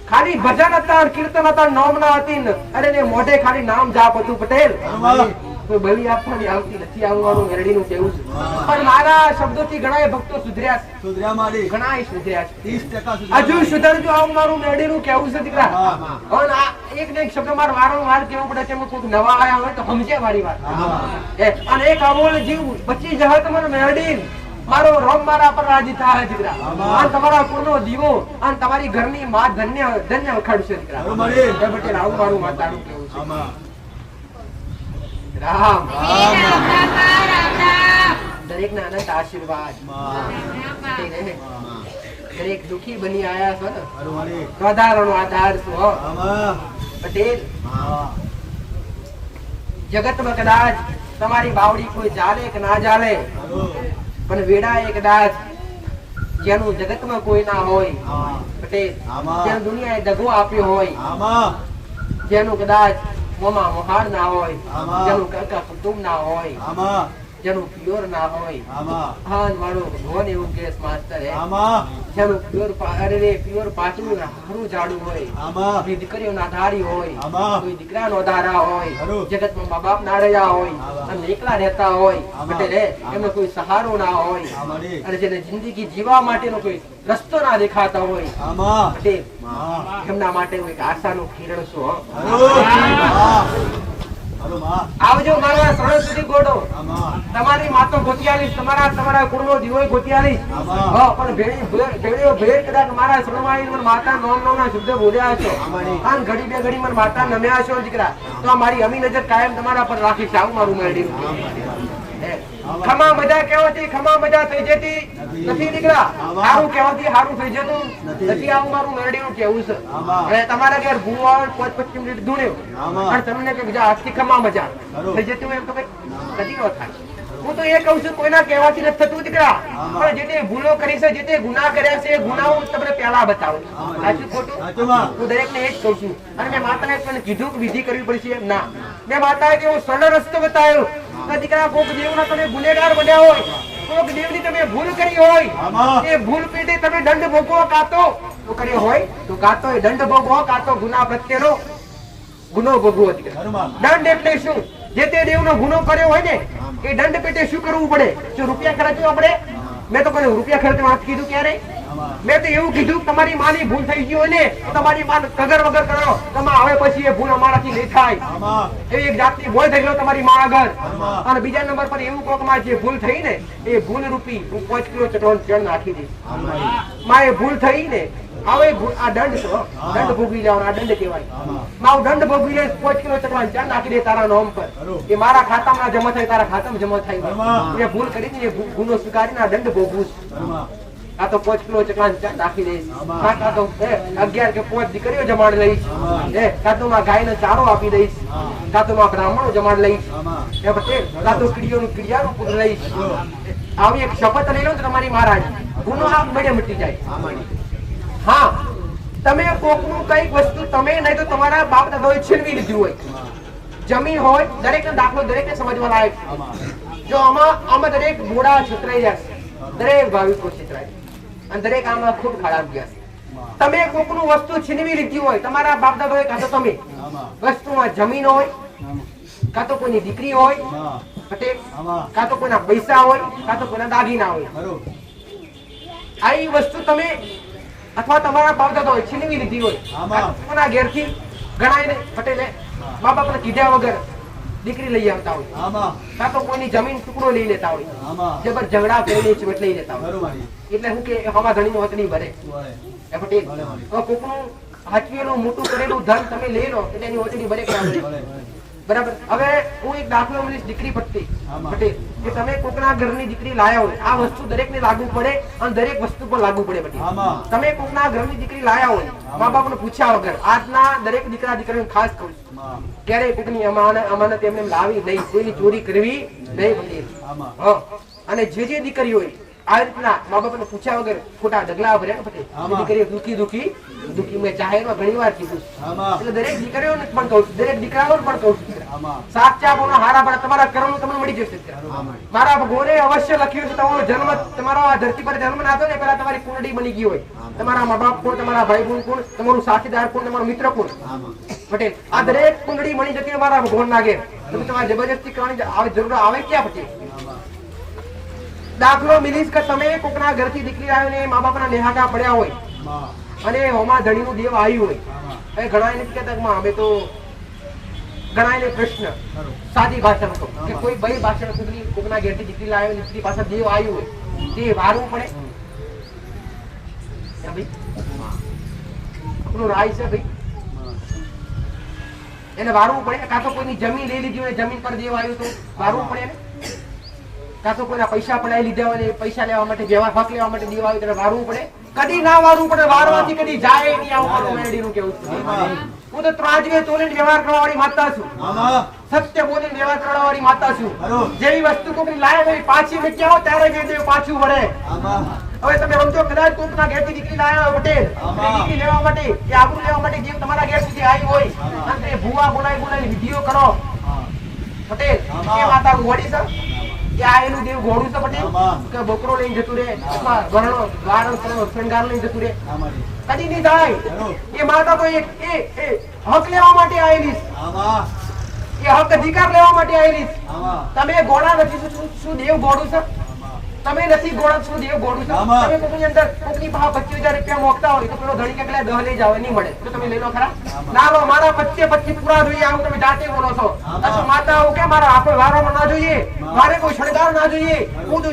ખાલી ભજન હતા, કીર્તન હતા, નામના હતી ને અરે ને મોઢે ખાલી નામ જાપ હતું પટેલ. આમાં. કોઈ બલી આપવાની આવતી નથી, આવવાનું મેરડીનું કેવું છે. હા. પણ મારા શબ્દોથી ઘણા ભક્તો સુધર્યા છે, સુધર્યા મારી ઘણા સુધર્યા છે. 30% સુધર્યા હજુ સુધરજો, આવું મારું મેરડીનું કેવું છે દીકરા. હા. અને આ એક ને એક શબ્દ મારે વારંવાર કેવું પડે છે, એમાં કોઈક નવા આયા હોય તો સમજે મારી વાત. આમાં. અને એક અમોલ જીવ બચી જહત મને મેરડી મારો રોમ મારા પર રાજી થાય દીકરા. આમાં. અને તમારા કુળનો દીવો અને તમારી ઘરની માં ધન્ય ખડશે દીકરા. બરોબર મારી. એ પટેલ આવું મારું માતાનું કેવું છે. આમાં. રામ શ્રી રામ રામ. દરેક ના અનંત આશીર્વાદ. માં. પટેલ હે. દરેક દુખી બની આયા છો ને બરોબર મારી. વધારાનો આધાર છો, હો. આમાં. પટેલ માં. જગતમાં કદાચ તમારી બાવડી કોઈ ચાલે કે ના ચાલે બરોબર. પણ વેડા એ કદાચ જેનું જગતમાં કોઈ ના હોય આમાં. પટેલ, આમાં. જેનું દુનિયાએ દગો આપ્યો હોય, આમાં. જેનું કદાચ મોમાં મોહાર ના હોય, આમાં. જેનું કાકા કુટુંબ ના હોય, આમાં. જેનું પ્યોર ના હોય, આમાં. હા મારો ભગવાન એવું કેસ માસ્ટર હે, આમાં. જેનું પ્યોર પ્યોર પાછું હારું જાડું હોય, આમાં. કોઈ દીકરીઓના ધારી હોય, આમાં. કોઈ દીકરાનો ધારા હોય, ખરું. જગતમાં મા બાપ ના રહ્યા હોય આમાં. અને એકલા રહેતા હોય આમાં. પટેલ હે, એમને કોઈ સહારો ના હોય આમાં રે. અને જેને જિંદગી જીવવા માટેનો કોઈ રસ્તો ના દેખાતા હોય આમાં. પટેલ, માં. એમના માટે હું એક આશાનું કિરણ છું, હો. હરો. માં. હરો માં. આવજો મારા શરણ સુધી ગોડો. આમાં. તમારી માતો ગોતિયાલીશ, તમારા કુળનો દીવો ગોતિયાલીશ. આમાં. હા, પણ ભેળીઓ ભેળ કદાચ મારા શરણમાં મને માતા નોમના શબ્દ બોલ્યા છો આમાંની. આમ ઘડી બે ઘડી મને માતા નમ્યા છો દીકરા, તો આ મારી અમી નજર કાયમ તમારા પર રાખીશ. આવું મારું મેળવી ખમા મજા કહેવાથી ખમા મજા થઈ જતી નથી દીકરા, આમાં. સારું કહેવાથી સારું થઈ જતું નથી. નથી. આવું મારું મેળવીનું કેવું છે. આમાં. અને તમારા ઘેર ભૂવા 5-25 મિનિટ ધૂણ્યો આમાં. અને તમને કે બીજા આજથી ખમા મજા ખરું. થઈ જતી હોય એમ તો કઈ કદી ન થાય. હું તો એ કહું છું, કોઈના કહેવાથી નથી થતું દીકરા, આમાં. પણ જે તે ભૂલો કરી છે, જે તે ગુનાહ કર્યા છે, એ ગુનાઓ હું તમને પહેલા બતાવું. આમાં. સાચું ખોટું? સાચું માં. હું દરેકને એ જ કહું છું. અને મેં માતાને પણ કીધું કે વિધિ કરવી પડશે એમ ના, મેં માતાએ એવો સરળ રસ્તો બતાવ્યો કે દીકરા કોક દેવના તમે ગુનેગાર બન્યા હોય, કોક દેવની તમે ભૂલ કરી હોય, આમાં. એ ભૂલ પેટે તમે દંડ ભોગવો, કાતો કર્યો હોય તો કાતો એ દંડ ભોગવો, કાતો ગુના પ્રત્યેનો ગુનો ભોગવો દીકરા. હરો માં. દંડ એટલે શું? જે તે દેવનો ગુનો કર્યો હોય ને એ દંડ પેટે શું કરવું પડે? જો રૂપિયા ખર્ચવા પડે? મેં તો કોઈ રૂપિયા ખર્ચવા વાત કીધું ક્યારે? આમાં. મેં તો એવું કીધું કે તમારી માની ભૂલ થઈ ગઈ હોય ને તો તમારી માન કગર વગર કરો, તમે હવે પછી એ ભૂલ અમારાથી નહીં થાય. આમાં. એવી એક જાતની ભૂલ થઈ ગયો તમારી માં આગળ. આમાં. અને બીજા નંબર પર એવું કોકમાં જે ભૂલ થઈ ને એ ભૂલ રૂપી હું 5 કિલો ચટણ ચણ નાખી દઈશ. આમાં. માં એ ભૂલ થઈ ને હવે આ દંડ છે, દંડ ભોગવી લેવાનો, આ દંડ કહેવાય. આમાં. મારું દંડ ભોગવી લે 5 કિલો ચટણ ચણ નાખી દે તારા નામ પર. ખરું. એ મારા ખાતામાં જમા થાય, તારા ખાતામાં જમા થાય. આમાં. એ ભૂલ કરી એ ગુનો સ્વીકારીને આ દંડ ભોગવું છે. હરો માં. આ તો 5 કિલો ચટણ ચણ નાખી દઈશ. આમાં. કાં તો 11 કે 5 દીકરીઓ જમાડ લઈશ. આમાં. કાં તો માં ગાયનો ચારો આપી દઈશ. હા. કાં તો માં બ્રાહ્મણો જમાડ લઈશ. આમાં. એ પટેલ કાં તો કીડિયાનું પુત્ર લઈશ. હરો. આવી એક શપથ લઈ લો તો તમારી મહારાજ ગુનો આપ બળે મટી જાય. આમાં. હા, તમે કોકનું કઈક વસ્તુ તમે નહીં તો તમારા બાપ દાદાએ છીનવી લીધું હોય, જમીન હોય, દરેકનો દાખલો દરેકને સમજવા લાયક છે. આમાં. જો આમાં દરેક મોડા છેતરાઈ જશે, દરેક ભાવિકો છેતરાય અને દરેક આમાં ખૂબ ખરાબ ગયા છે. તમે કોકનું વસ્તુ છીનવી લીધી હોય, તમારા બાપ દાદાએ કાં તો તમે આમાં. વસ્તુમાં જમીન હોય, કાં તો કોઈની દીકરી હોય આમાં. પટેલ, આમાં. કાં તો કોઈના પૈસા હોય, કાં તો કોઈના દાગીના હોય. હરો. આવી વસ્તુ તમે અથવા તમારા બાપ દાદાએ છીનવી લીધી હોય, આમાં. કોના ઘેરથી ગણાય ને પટેલે મા બાપને કીધા વગર દીકરી લઈ આવતા હોય, આમાં કાં તો કોઈની જમીન ટુકડો લઈ લેતા હોય, આમાં જબર ઝઘડા કરીને ચીવટ લઈ લેતા હોય. ખરું મારી એટલે હું કે હવા ધણીનો વતની ભરે વળે એ પટેલ. તો કોકનું હાચવેલું મોટું કરેલું ધન તમે લઈ લો એટલે એની વતની ભરે કે ના ભરે? વળે બરાબર. હવે હું એક દાખલો મળીશ દીકરી પરથી આમાં. પટેલ, કે તમે કોકના ઘરની દીકરી લાયા હોય, આ વસ્તુ દરેકને લાગુ પડે અને દરેક વસ્તુ પર લાગુ પડે પટેલ. આમાં તમે કોકના ઘરની દીકરી લાયા હોય, મા બાપને પૂછ્યા વગર, આજના દરેક દીકરા દીકરીને ખાસ કહું છું, આમાં ક્યારેય કોકની અમાનત એમને એમ લાવી નહીં, કોઈની ચોરી કરવી નહીં પટેલ. આમાં હા. અને જે દીકરી હોય આવી રીતના મા બાપને પૂછ્યા વગર ખોટા ડગલા ભર્યા પટેલ, આમાં. દીકરીઓ દુખી મેં જાહેરમાં ઘણી વાર કીધું છે. આમાં એટલે દરેક દીકરીઓને પણ કહું છું, દરેક દીકરાઓને પણ કહું છું, આમાં સાચા ગુનો હારા ભરા તમારા કર્મ તમને મળી જશે. આમાં. મારા ભગવાને અવશ્ય લખ્યું છે, તમારો જન્મ તમારો આ ધરતી પર જન્મ નાતો ને પેલા તમારી કુંડળી બની ગઈ હોય, તમારા મા બાપ કોણ, તમારા ભાઈ બહેન કોણ, તમારું સાથીદાર કોણ, તમારો મિત્ર કોણ આમાં. પટેલ. આ દરેક કુંડળી મળી જતી હોય મારા ભગવાન ના ઘેર. તમે તમારે જબરજસ્તી કરવાની આવે જરૂર આવે ક્યાં પટેલ? દાખલો મિલીશ કે તમે કોકના ઘરથી દીકરી આવ્યો ને મા બાપના નેહાકા પડ્યા હોય આમાં અને હોમાં ધણીનું દેવ આવ્યું હોય, આમાં હવે ઘણા એને કહેતા કે માં અમે તો ઘણા એને પ્રશ્ન ખરું સાદી ભાષામાં કહું કે કોઈ બે ભાષા કોકના ઘેરથી દીકરી લાવ્યો ને દીકરી પાસે દેવ આવ્યું હોય, તે વારવું પડે હે ભાઈ? આપણું રાય છે ભાઈ, એને વારવું પડે. કાં તો કોઈની જમીન લઈ લીધી હોય, જમીન પર દેવ આવ્યું તો વારવું પડે ને? કાં તો કોઈના પૈસા પડાવી લીધા હોય ને પૈસા લેવા માટે, વ્યવહાર હક લેવા માટે દેવ આવ્યું, તેને વારવું પડે? કદી ના વારવું પડે. વારવાથી કદી જાય નહીં. આવું મારું મેરડીનું કેવું છે. હું તો ત્રાજવે તોલીને વ્યવહાર કરવા વાળી માતા છું, આમાં સત્ય બોલીને વ્યવહાર કરવા વાળી માતા છું. ખરું જેવી વસ્તુ કોકની લાયા હોય પાછી મૂક્યા હોય ત્યારે જે દેવ પાછું વળે. આમાં હવે તમે સમજો, કદાચ કોકના ઘેરથી દીકરી લાયા હોય પટેલ, એ દીકરી લેવા માટે, એ આબરૂ લેવા માટે દેવ તમારા ઘેર સુધી આવી હોય અને તે ભૂવા બોલાવી વિધિઓ કરો પટેલ, એ માતા ઘોડી છે કે આ એનું દેવ ઘોડું છે પટેલ? કે બકરો લઈને જતું રહે અથવા ગરણો ગાળો શણગાર લઈને જતું રહે? આમાં કદી નહીં થાય. એ માતા તો એક એ હક લેવા માટે આવેલી છે, આમાં એ હક અધિકાર લેવા માટે આવેલી છે. આમાં તમે ગોળા નથી, શું દેવ ગોળું છે? તમે નથી ગોળા, શું દેવ ગોળું છે? આમાં. તમે કોકની અંદર કોકની પાસે 25,000 રૂપિયા મોકતા હોય તો પેલો ધણી કે પેલા 10 લઈ જાવ, નહીં મળે તો તમે લઈ લો ખરા? ના લો, મારા 25 પૂરા જોઈએ, આવું તમે જાતે બોલો છો. અચ્છા માતા આવું કે મારા આખો વારોમાં ના જોઈએ, મારે કોઈ શણગાર ના જોઈએ, હું તો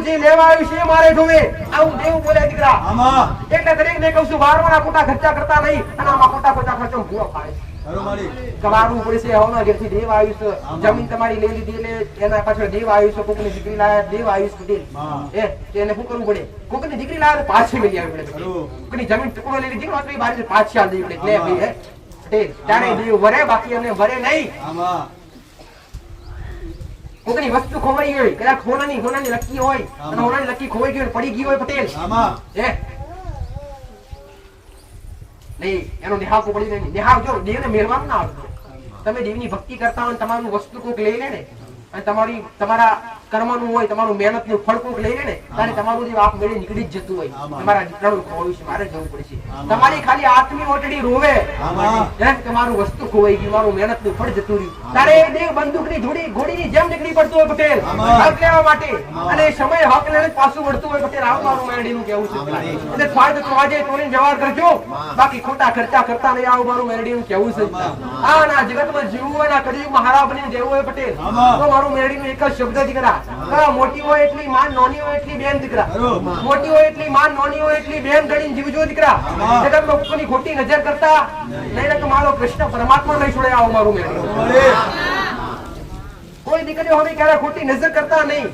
જે લેવા આવ્યું છે એ મારે જોવે, આવું દેવ બોલે દીકરા. આમાં એટલે દરેકને કહું છું, વારવાના ખોટા ખર્ચા કરતા નહીં અને આમાં ખોટા ખર્ચો ભૂલો પાડે છે. ખરું મારી કમારવું પડશે. હવના ઘેરથી દેવ આવ્યું છે, જમીન તમારી લઈ લીધી એટલે એના પાછળ દેવ આવ્યું છે, કોકની દીકરી લાયા દેવ આવ્યું છે પટેલ. એને શું કરવું પડે? કોકની દીકરી લાયા તો પાછી લઈ આવવી પડે. કોકની જમીન ટુકડો લઈ લીધી ને બારી પાછી આલી દેવી પડે. લે ભાઈ હે પટેલ, ત્યારે દેવ વરે, બાકી અમને વરે નહીં. આમાં કોકની વસ્તુ ખોવાઈ ગઈ, કદાચ હોનાની લકી હોય અને હોનાની લકી ખોવાઈ ગઈ હોય, પડી ગઈ હોય પટેલ, આમાં હે નહીં એનો નિહાવ પડી જાય. નિહાવ જો દેવને મેળવાનું ના આવતું. તમે દેવની ભક્તિ કરતા હોય, તમારું વસ્તુ કોક લઈ લે ને અને તમારા કર્મનું હોય, તમારું મહેનતનું ફળ કોક લઈ લે ને, ત્યારે તમારું જે આપ મેળે નીકળી જ જતું હોય. તમારા દીકરાનું ખોવાયું છે, મારે જવું પડશે. તમારી ખાલી આત્મી ઓટડી રોવે કે મારું વસ્તુ ખોવાઈ ગયું, મારું મહેનતનું ફળ જતું રહ્યું, ત્યારે એ દેવ બંદૂકની ઘોડીની જેમ નીકળી પડતું હોય પટેલ, હક લેવા માટે. અને એ સમય હક લેને પાછું વળતું હોય પટેલ. આવું મારું મેરડીનું કેવું છે. એટલે ફાળ તો આજે તોડીને વ્યવહાર કરજો, બાકી ખોટા ખર્ચા કરતા નહીં. આવું મારું મેરડીનું કેવું છે. આ ના જગતમાં જીવવું હોય, ના કળિયુગમાં હારા બનીને રહેવું હોય પટેલ, તો મારું મેરડીનું એક જ શબ્દ દીકરા, મોટી હોય એટલી માન, નાની હોય એટલી બેન દીકરા. મોટી હોય એટલી માન, નાની હોય એટલી બેન ગણીને જીવજો દીકરા. જગતમાં કોઈની ખોટી નજર કરતા નહીં તો મારો કૃષ્ણ પરમાત્મા નહીં છોડે. આવું મારું મેરડીનું. કોઈ દીકરીઓ હવે ક્યારે ખોટી નજર કરતા નહીં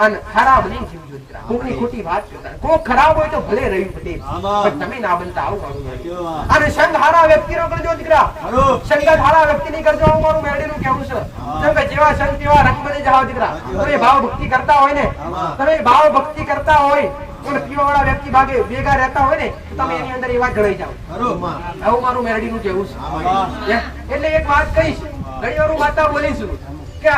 અને ખરાબ નહીં જીવજો દીકરા. કોકની ખોટી વાત કરતા, કોક ખરાબ હોય તો ભલે રહ્યું પટેલ, પણ તમે ના બનતા. આવું મારું મેરડીનું. અને સંગ હારા વ્યક્તિનો કરજો દીકરા, સંગત હારા વ્યક્તિની કરજો. આવું મારું મેરડીનું કેવું છે. સંગ જેવા સંગ તેવા રંગ બની જાઓ દીકરા. તમે ભાવ ભક્તિ કરતા હોય ને, તમે ભાવ ભક્તિ કરતા હોય અને પીવા વાળા વ્યક્તિ ભાગે ભેગા રહેતા હોય ને, તમે એની અંદર એવા જણાઈ જાઓ. આવું મારું મેરડીનું કેવું છે. એટલે એક વાત કહીશ, ઘણી વાર હું માતા બોલીશું કે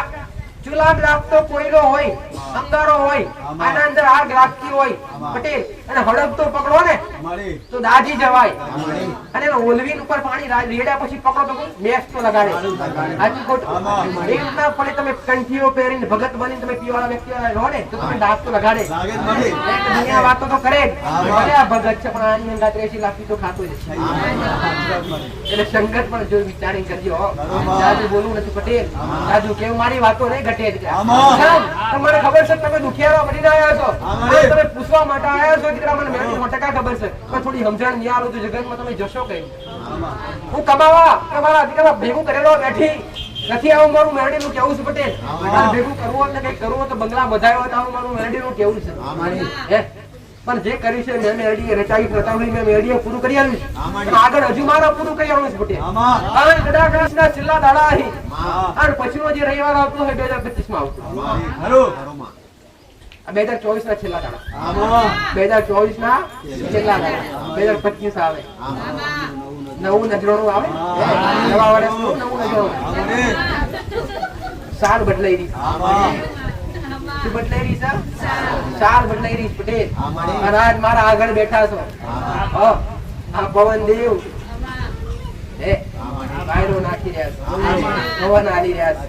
ચૂલામાં લાગતો કોયલો હોય, અંગારો હોય, આના અંદર આગ લાગતી હોય પટેલ, અને હડપ તો પકડો ને તો દાજી જવાય, અને એનો ઓલવીન ઉપર પાણી રેડ્યા પછી પકડો તો મેસ તો લગાડે. આજી ખોટું? એ રીતના પડે તમે કંઠીઓ પહેરીને ભગત બનીને તમે પીવાળા વ્યક્તિ રહો ને તો તમે દાગ તો લગાડે. દુનિયા વાતો તો કરે જ, ભલે આ ભગત છે પણ આની અંદર 83 લાખ તો ખાતો જ છે. એટલે સંગત પણ જો વિચારી કરજો. જાજુ બોલવું નથી પટેલ, જાજુ કેવું મારી વાતો નહીં ઘટે. તમને ખબર છે તમે દુખિયારા બનીને આવ્યા છો, તમે પૂછવા માટે આવ્યા છો દીકરા મને મેં 100% ખબર છે, પણ થોડી સમજણ નહીં આલો તો જગતમાં તમે જશો કઈ? હું કમાવા મારા દીકરા ભેગું કરેલો બેઠી નથી, આવું મારું મેરડીનું કેવું છે પટેલ. ભેગું કરવું હોય ને કઈ કરવું હોય તો બંગલા બધાયો હોય તો આવું મારું મેરડીનું કેવું છે. પણ જે કર્યું છે મેં મેરડીએ રચાવી પ્રતાવણી મેં મેરડીએ પૂરું કરી આવ્યું છે, આગળ હજુ મારે પૂરું કરી આવવાનું છે પટેલ. હવે કદાચ છેલ્લા દાડા અહીં અને પછીનો જે રવિવાર આવતો હોય 2025 માં આવતો, 2024 ના છેલ્લા દાડા, 2024 ના છેલ્લા દાડા, 2025 આવે, નવું નજરાણું આવે, નવા વર્ષનું નવું નજરાણું. સાલ બદલાઈ રહી, શું બદલાઈ રહી છે? સાલ બદલાઈ રહી પટેલ. અને આજ મારા આગળ બેઠા છો આ પવન દેવ વાયરો નાખી રહ્યા છે, પવન આલી રહ્યા છે,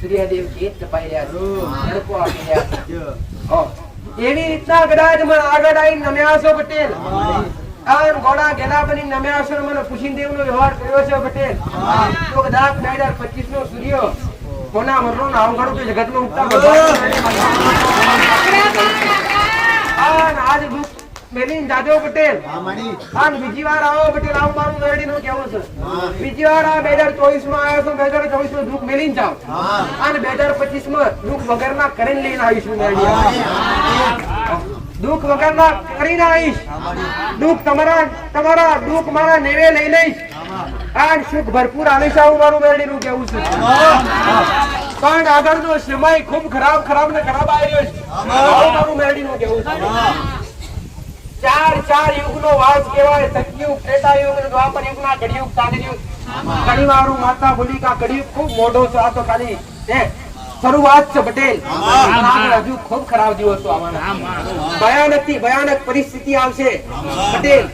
સૂર્યદેવ ખેત કપાઈ રહ્યા છે, તડકો આપી રહ્યા છે. એવી રીતના કદાચ મને આગળ આવીને નમ્યા છો પટેલ, ઘોડા ગેલા બની નમ્યા છો, મને પુશીનદેવ નો વ્યવહાર કર્યો છે પટેલ, તો કદાચ 2025 નો સૂર્ય કોના મરનો નામ કાઢું તો જગત માં ઉગતા આજ દુઃખ મેલીન જાજો પટેલ. બીજી વાર આવો પટેલ, આવું મારું મેરડી નું કેવું છે. બીજી વાર આ 2024 માં આવ્યો છો, 2024 માં દુઃખ મેલીન જાઓ, અને 2025 માં દુઃખ વગરના કરીને લઈને આવીશું મેરડી. દુઃખ વગરના કરીને આવીશ, દુઃખ તમારા દુઃખ મારા નેવે લઈ લઈશ, આ સુખ ભરપૂર આવીશ, આવું મારું મેરડી નું કેવું છે. પણ આગળનો સમય ખૂબ ખરાબ ને ખરાબ આવી રહ્યો છે, આવું મારું મેરડી નું કેવું છે. ચાર યુગનો વાસ કહેવાય, સતયુગ, ત્રેતાયુગ, દ્વાપર યુગ ના કળિયુગ, કાલયુગ. કળીવાળું માતા બોલી કા કળિયુગ ખૂબ મોટો છે, આ તો ખાલી શરૂઆત છે પટેલ. હજુ ખૂબ ખરાબ દિવસો આવવાના, ભયાનક પરિસ્થિતિ આવશે પટેલ.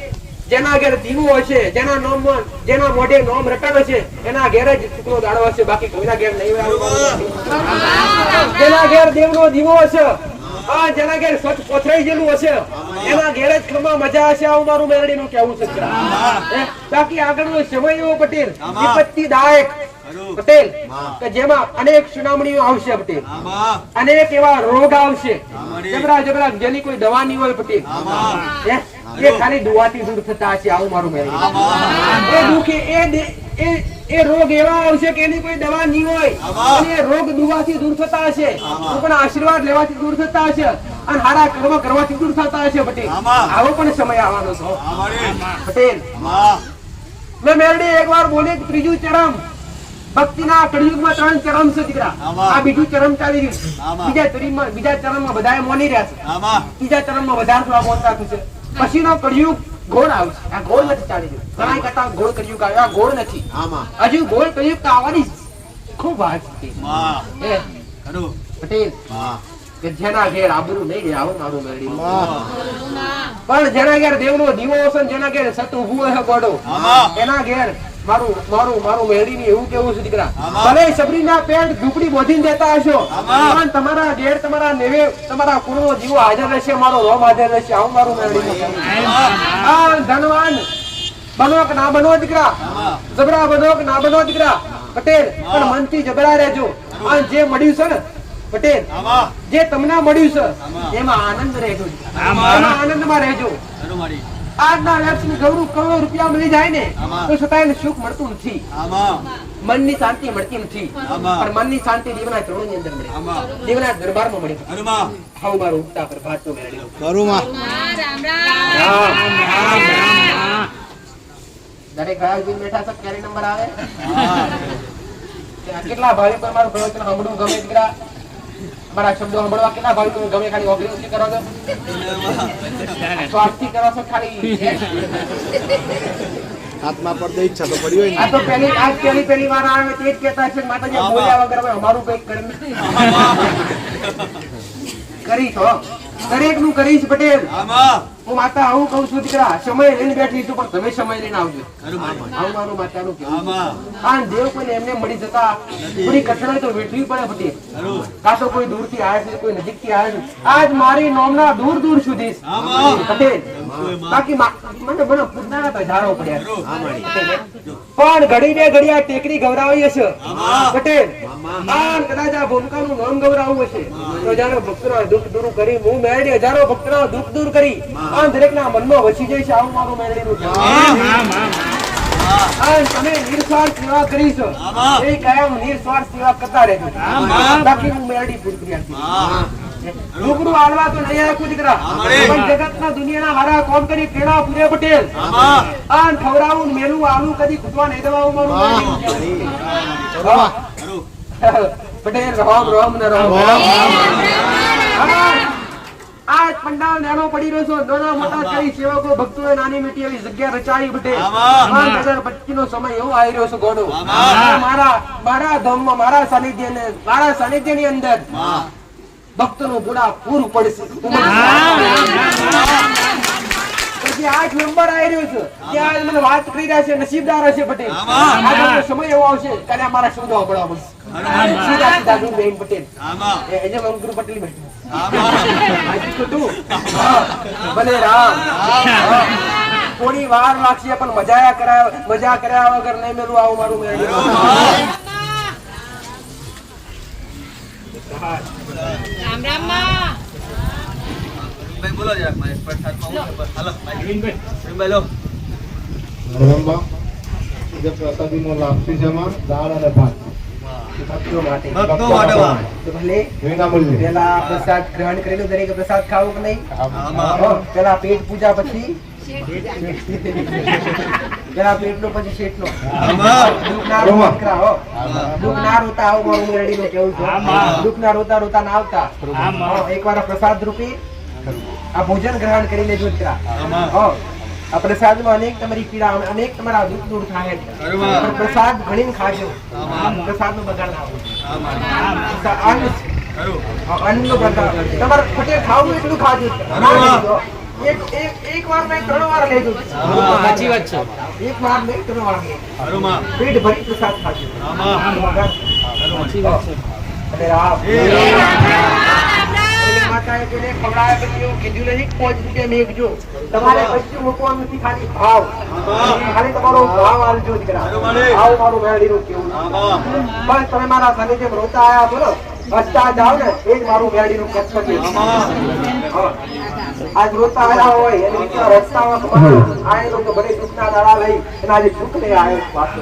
જેના ઘેર દીવું હશે, જેના મોઢે નોમ રટન હશે, એના ઘેર જ ચૂકનો દાડો હશે, બાકી કોઈના ઘેર નહીં આવે. જેના ઘેર દેવનો દીવો હશે, જેના ઘેર સ્વચ્છ પોથરાઈ ગયેલું હશે, એના ઘેર જ ખમા મજા હશે, આવું મારું મેરડી નું કેવું છે. બાકી આગળનો સમય એવો પટેલ વિપત્તિદાયક પટેલ કે જેમાં અનેક સુનામણીઓ આવશે પટેલ, અનેક એવા રોગ આવશે જબરા જેની કોઈ દવા નહીં હોય પટેલ, એ ખાલી દુઆથી દૂર થતા હશે, આવું મારું મેરડી. એ દુઃખ એ રોગ એવા આવશે કે એની કોઈ દવા નહીં હોય, અને એ રોગ દુવાથી દૂર થતા હશે, પણ આશીર્વાદ લેવાથી દૂર થતા હશે, અને હારા કર્મ કરવાથી દૂર થતા હશે પટેલ. આવો પણ સમય આવવાનો છે પટેલ. મેં મેરડી એકવાર બોલી ત્રીજું ચરમ, ભક્તિના કળિયુગમાં 3 ચરમ છે દીકરા. આ બીજું ચરમ ચાલી રહ્યું છે, બીજા ચરમમાં બધા મોની રહ્યા છે, ત્રીજા ચરમમાં વધારે થવા પહોંચતા છે. પછીનો કળિયુગ ગોળ આવશે, આ ગોળ નથી ચાલી રહ્યું. ઘણા કહેતા ગોળ કળિયુગ આવ્યો, આ ગોળ નથી, હજુ ગોળ કળિયુગ તો આવવાની ખૂબ વાર છે પટેલ. કે જેના ઘેર આબરૂ નહીં રહે, આવું મારું મેરડી. પણ જેના ઘેર દેવનો દીવો હશે, જેના ઘેર સત ઉભું હશે ગોડો, એના ઘેર મારું મેરડી ની એવું કેવું છે દીકરા. ભલે સબરીના પેટ ઝૂંપડી બોધીને દેતા હશો, પણ તમારા ઘેર તમારા નેવે તમારા કુળનો દીવો હાજર રહેશે, મારો રોમ હાજર રહેશે, આવું મારું મેરડી. આ ધનવાન બનો કે ના બનો દીકરા, જબરા બનો કે ના બનો દીકરા પટેલ, પણ મનથી જબરા રહેજો. આ જે મળ્યું છે ને પટેલ, જે તમને મળ્યું છે એમાં આનંદ રહેજો, એમાં આનંદમાં રહેજો. આજના વ્યક્તિને કરોડો રૂપિયા મળી જાય ને તો છતાં એને સુખ મળતું નથી, મનની શાંતિ મળતી નથી. પણ મનની શાંતિ દેવના ચરણોની અંદર મળે, દેવના દરબારમાં મળે. હાઉ મારું ઉગતા પ્રભાત તો મેળવી દરેક ભાઈ બેઠા છે, ક્યારે નંબર આવે? કેટલા ભાઈ પર મારું પ્રવચન સાંભળવું ગમે દીકરા? મારા શબ્દો સાંભળવા કેટલા ભાઈ ગમે? ખાલી ઓગળી કરો છો, સ્વાર્થી કરો છો ખાલી. હાથમાં પર દે ઈચ્છા તો પડી હોય આ તો પહેલી વાર આવે તે જ કહેતા છે કે માતાજી બોલ્યા વગર હવે અમારું કંઈક કર્મ નથી કરી તો દરેક નું કરીશ પટેલ. હું માતા આવું કહું છું દીકરા, સમય લઈને બેઠી છું પણ તમે સમય લઈને આવજો. આવું મારું માતાનું કહેવું છે. આ દેવ કોઈને એમને મળી જતા થોડી કઠણાઈ તો વેઠવી પડે પટેલ. કાં તો કોઈ દૂરથી આવે છે, કોઈ નજીકથી આવે છે. આજ મારી નોમના દૂર દૂર સુધી પટેલ બાકી મને પૂછનારા તો ધારો પડ્યા પણ ઘડી બે ઘડિયા ટેકરી ગવરાવી હશે પટેલ. આ કદાચ આ ભૂમિકાનું નામ ગવરાવું હશે તો હજારો ભક્તોના દુઃખ દૂર કરી હું મેળવી હજારો ભક્તોના દુઃખ દૂર કરી આ દરેકના મનમાં વસી જાય છે. આવું મારું મેળવીનું છે. તમે નિર્સ્વાર્થ સેવા કરી છો એ કાયમ નિર્સ્વાર્થ સેવા કરતા રહેજો. બાકી હું મેળવી પૂરી રૂબરૂ આલવા તો નહીં આખું દીકરા પણ જગતના દુનિયાના હારા કોમ કરી પેડા પૂરે પટેલ આન ખવરાવું મેલું આલુ કદી ખૂટવા નહીં દેવાવું મારું પટેલ. રામ રામ ને રામ. આ પંડાલ નાનો પડી રહ્યો છો, નાના મોટા કરી સેવકો ભક્તોએ નાની મોટી એવી જગ્યા રચાવી પટેલ. 2025 નો સમય એવો આવી રહ્યો છે ગોડો. મારા ધામમાં મારા સાનિધ્યની અંદર ભક્તોનું ગુણા પૂરું પડશે. પછી 8 નંબર આવી રહ્યો છે ત્યાં મને વાત કરી રહ્યા છે નસીબદાર હશે પટેલ. આ સમય એવો આવશે ત્યારે અમારા શબ્દો આપણા પડશે. સીધા બેન પટેલ એને અંકુર પટેલ બેઠું ભલે રામ. થોડી વાર લાગશે પણ મજા કર્યા વગર નહીં મેલું આવું મારું મેળવી. રામ રામ માં ભાઈ બોલો યાર મારે પ્રસાદ પાઉં હાલો ભાઈ લો રંબા જે પ્રસાદીનો લાપસી જમા દાળ અને ભાત ભક્તો માટે ભક્તો માટે તો ભલે વિનામૂલ્યે પેલા પ્રસાદ ગ્રહણ કરેલું દરેક પ્રસાદ ખાવું કે નહીં? પેલા પેટ પૂજા પછી પેલા પેટનો પછી શેઠનો દુઃખ ના રોતા આવું મારું મેરડીનું કેવું છે. દુઃખ ના રોતા રોતા ના આવતા એકવાર પ્રસાદ રૂપી આ ભોજન ગ્રહણ કરી લેજો દીકરા. આ પ્રસાદમાં અનેક તમારી પીડા અનેક તમારા દુઃખ દૂર થાય છે. પ્રસાદ ઘણીને ખાજો. પ્રસાદનો બગાડ ના આપો. અન્નનો બગાડ તમારે પટેલ ખાવું એટલું ખાજો. એક વાર નહીં 3 વાર લેજો. સાચી વાત છે. એક વાર નહીં 3 વાર લેજો. પેટ ભરી પ્રસાદ ખાજો. સાચી વાત છે. અરે રામ માતાએ તેને ખવડાવે પછી એવું કીધું નહીં 5 રૂપિયા મેઘજો. તમારે કશું મૂકવાનું નથી, ખાલી ભાવ. ખાલી તમારો ભાવ આલજો દીકરા. આવું મારું મેળવીનું કેવું. બસ તમે મારા સાનિધ્યમાં રોતા આયા બોલો હસતા જાઓ ને એ જ મારું મેળવીનું કચ્છ. આજ રોતા આયા હોય એને વિચાર રસ્તામાં આયેલો તો ભલે દુઃખના દાડા લઈ એના આજે દુઃખ લઈ આવ્યો પાછો.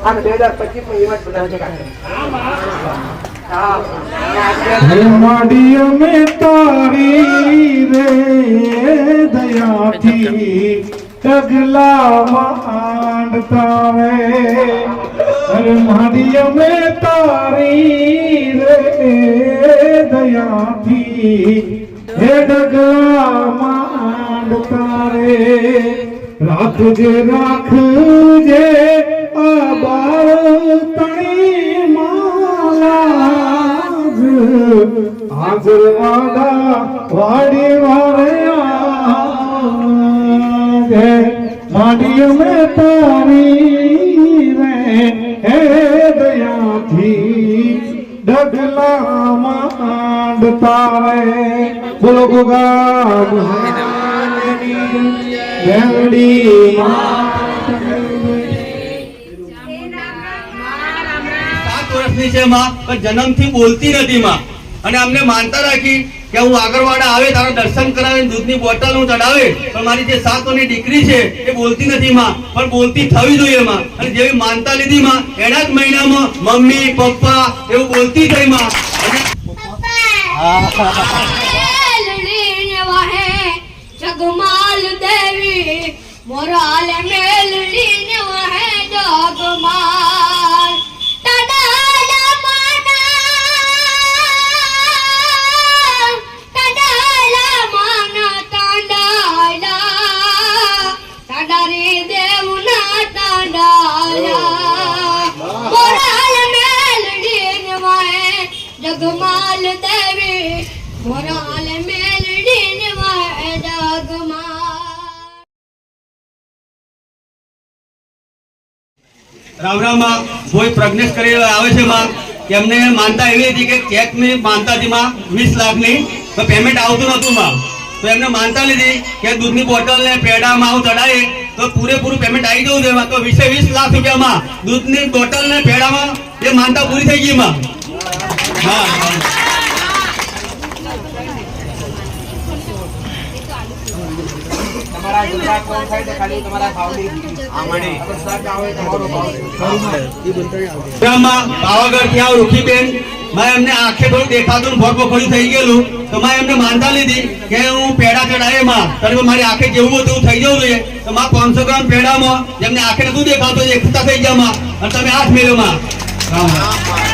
અને 2025 માં ઇવેન્ટ બધા છે. માડી અમે તારી રે દયાથી ડગલા માંડતા રે. અરે માડી અમે તારી રે દયાથી હે ડગલા માંડતા રે. રાખજે આ બાળ તણી હાજર વાડા વાડી વારે માડી અમે તારી રે હે દયાથી ડગલા માંડતા રે. બોલો ગોગા વેલડી વર્ષની છે માં પણ જન્મથી બોલતી નથી માં. અને અમને માનતા રાખી કે હું આગળવાડા આવે તારા દર્શન કરાવે દૂધની બોટલ હું ચડાવે પણ મારી જે 7 વર્ષની દીકરી છે એ બોલતી નથી માં પણ બોલતી થવી જોઈએ માં. અને જેવી માનતા લીધી માં એના જ મહિનામાં મમ્મી પપ્પા એવું બોલતી થઈ માં. જગમાલ દેવી મોરાલ મેલડી ને વહે જગમાલ તડાલા માના તાંડાલા તડારે દેવના મોરાલ મેલડીને વહે જગમાં રામ રામ માં કોઈ પ્રજ્ઞેશ કરી આવે છે માં કે એમને માનતા એવી હતી કે ચેક ની માનતા હતી માં 20 લાખની તો પેમેન્ટ આવતું નતું માં તો એમને માનતા લીધી કે દૂધની બોટલ ને પેડા માવ ચડાવે તો પૂરેપૂરું પેમેન્ટ આવી જવું જોઈએ માં તો 20 લાખ રૂપિયામાં દૂધની બોટલ ને પેડામાં એ માનતા પૂરી થઈ ગઈ માં હા તમારા ગુજરાત કોણ થાય તો ખાલી તમારા ભાવની આમણી સાચા આવે તમારો ભાવ પાવાગઢ થી આવ રૂખીબેન મેં એમને આંખે થોડું દેખાતું ભોગભોગળું થઈ ગયેલું તો મેં એમને માનતા લીધી કે હું પેડા ચડાવે માં ત્યારે મારી આંખે જેવું હતું એવું થઈ જવું જોઈએ તો માં 500 ગ્રામ પેડામાં જેમને આંખે નતું દેખાતું એ એકતા થઈ ગયા માં અને તમે હાથ મેળ્યો માં રામ રામ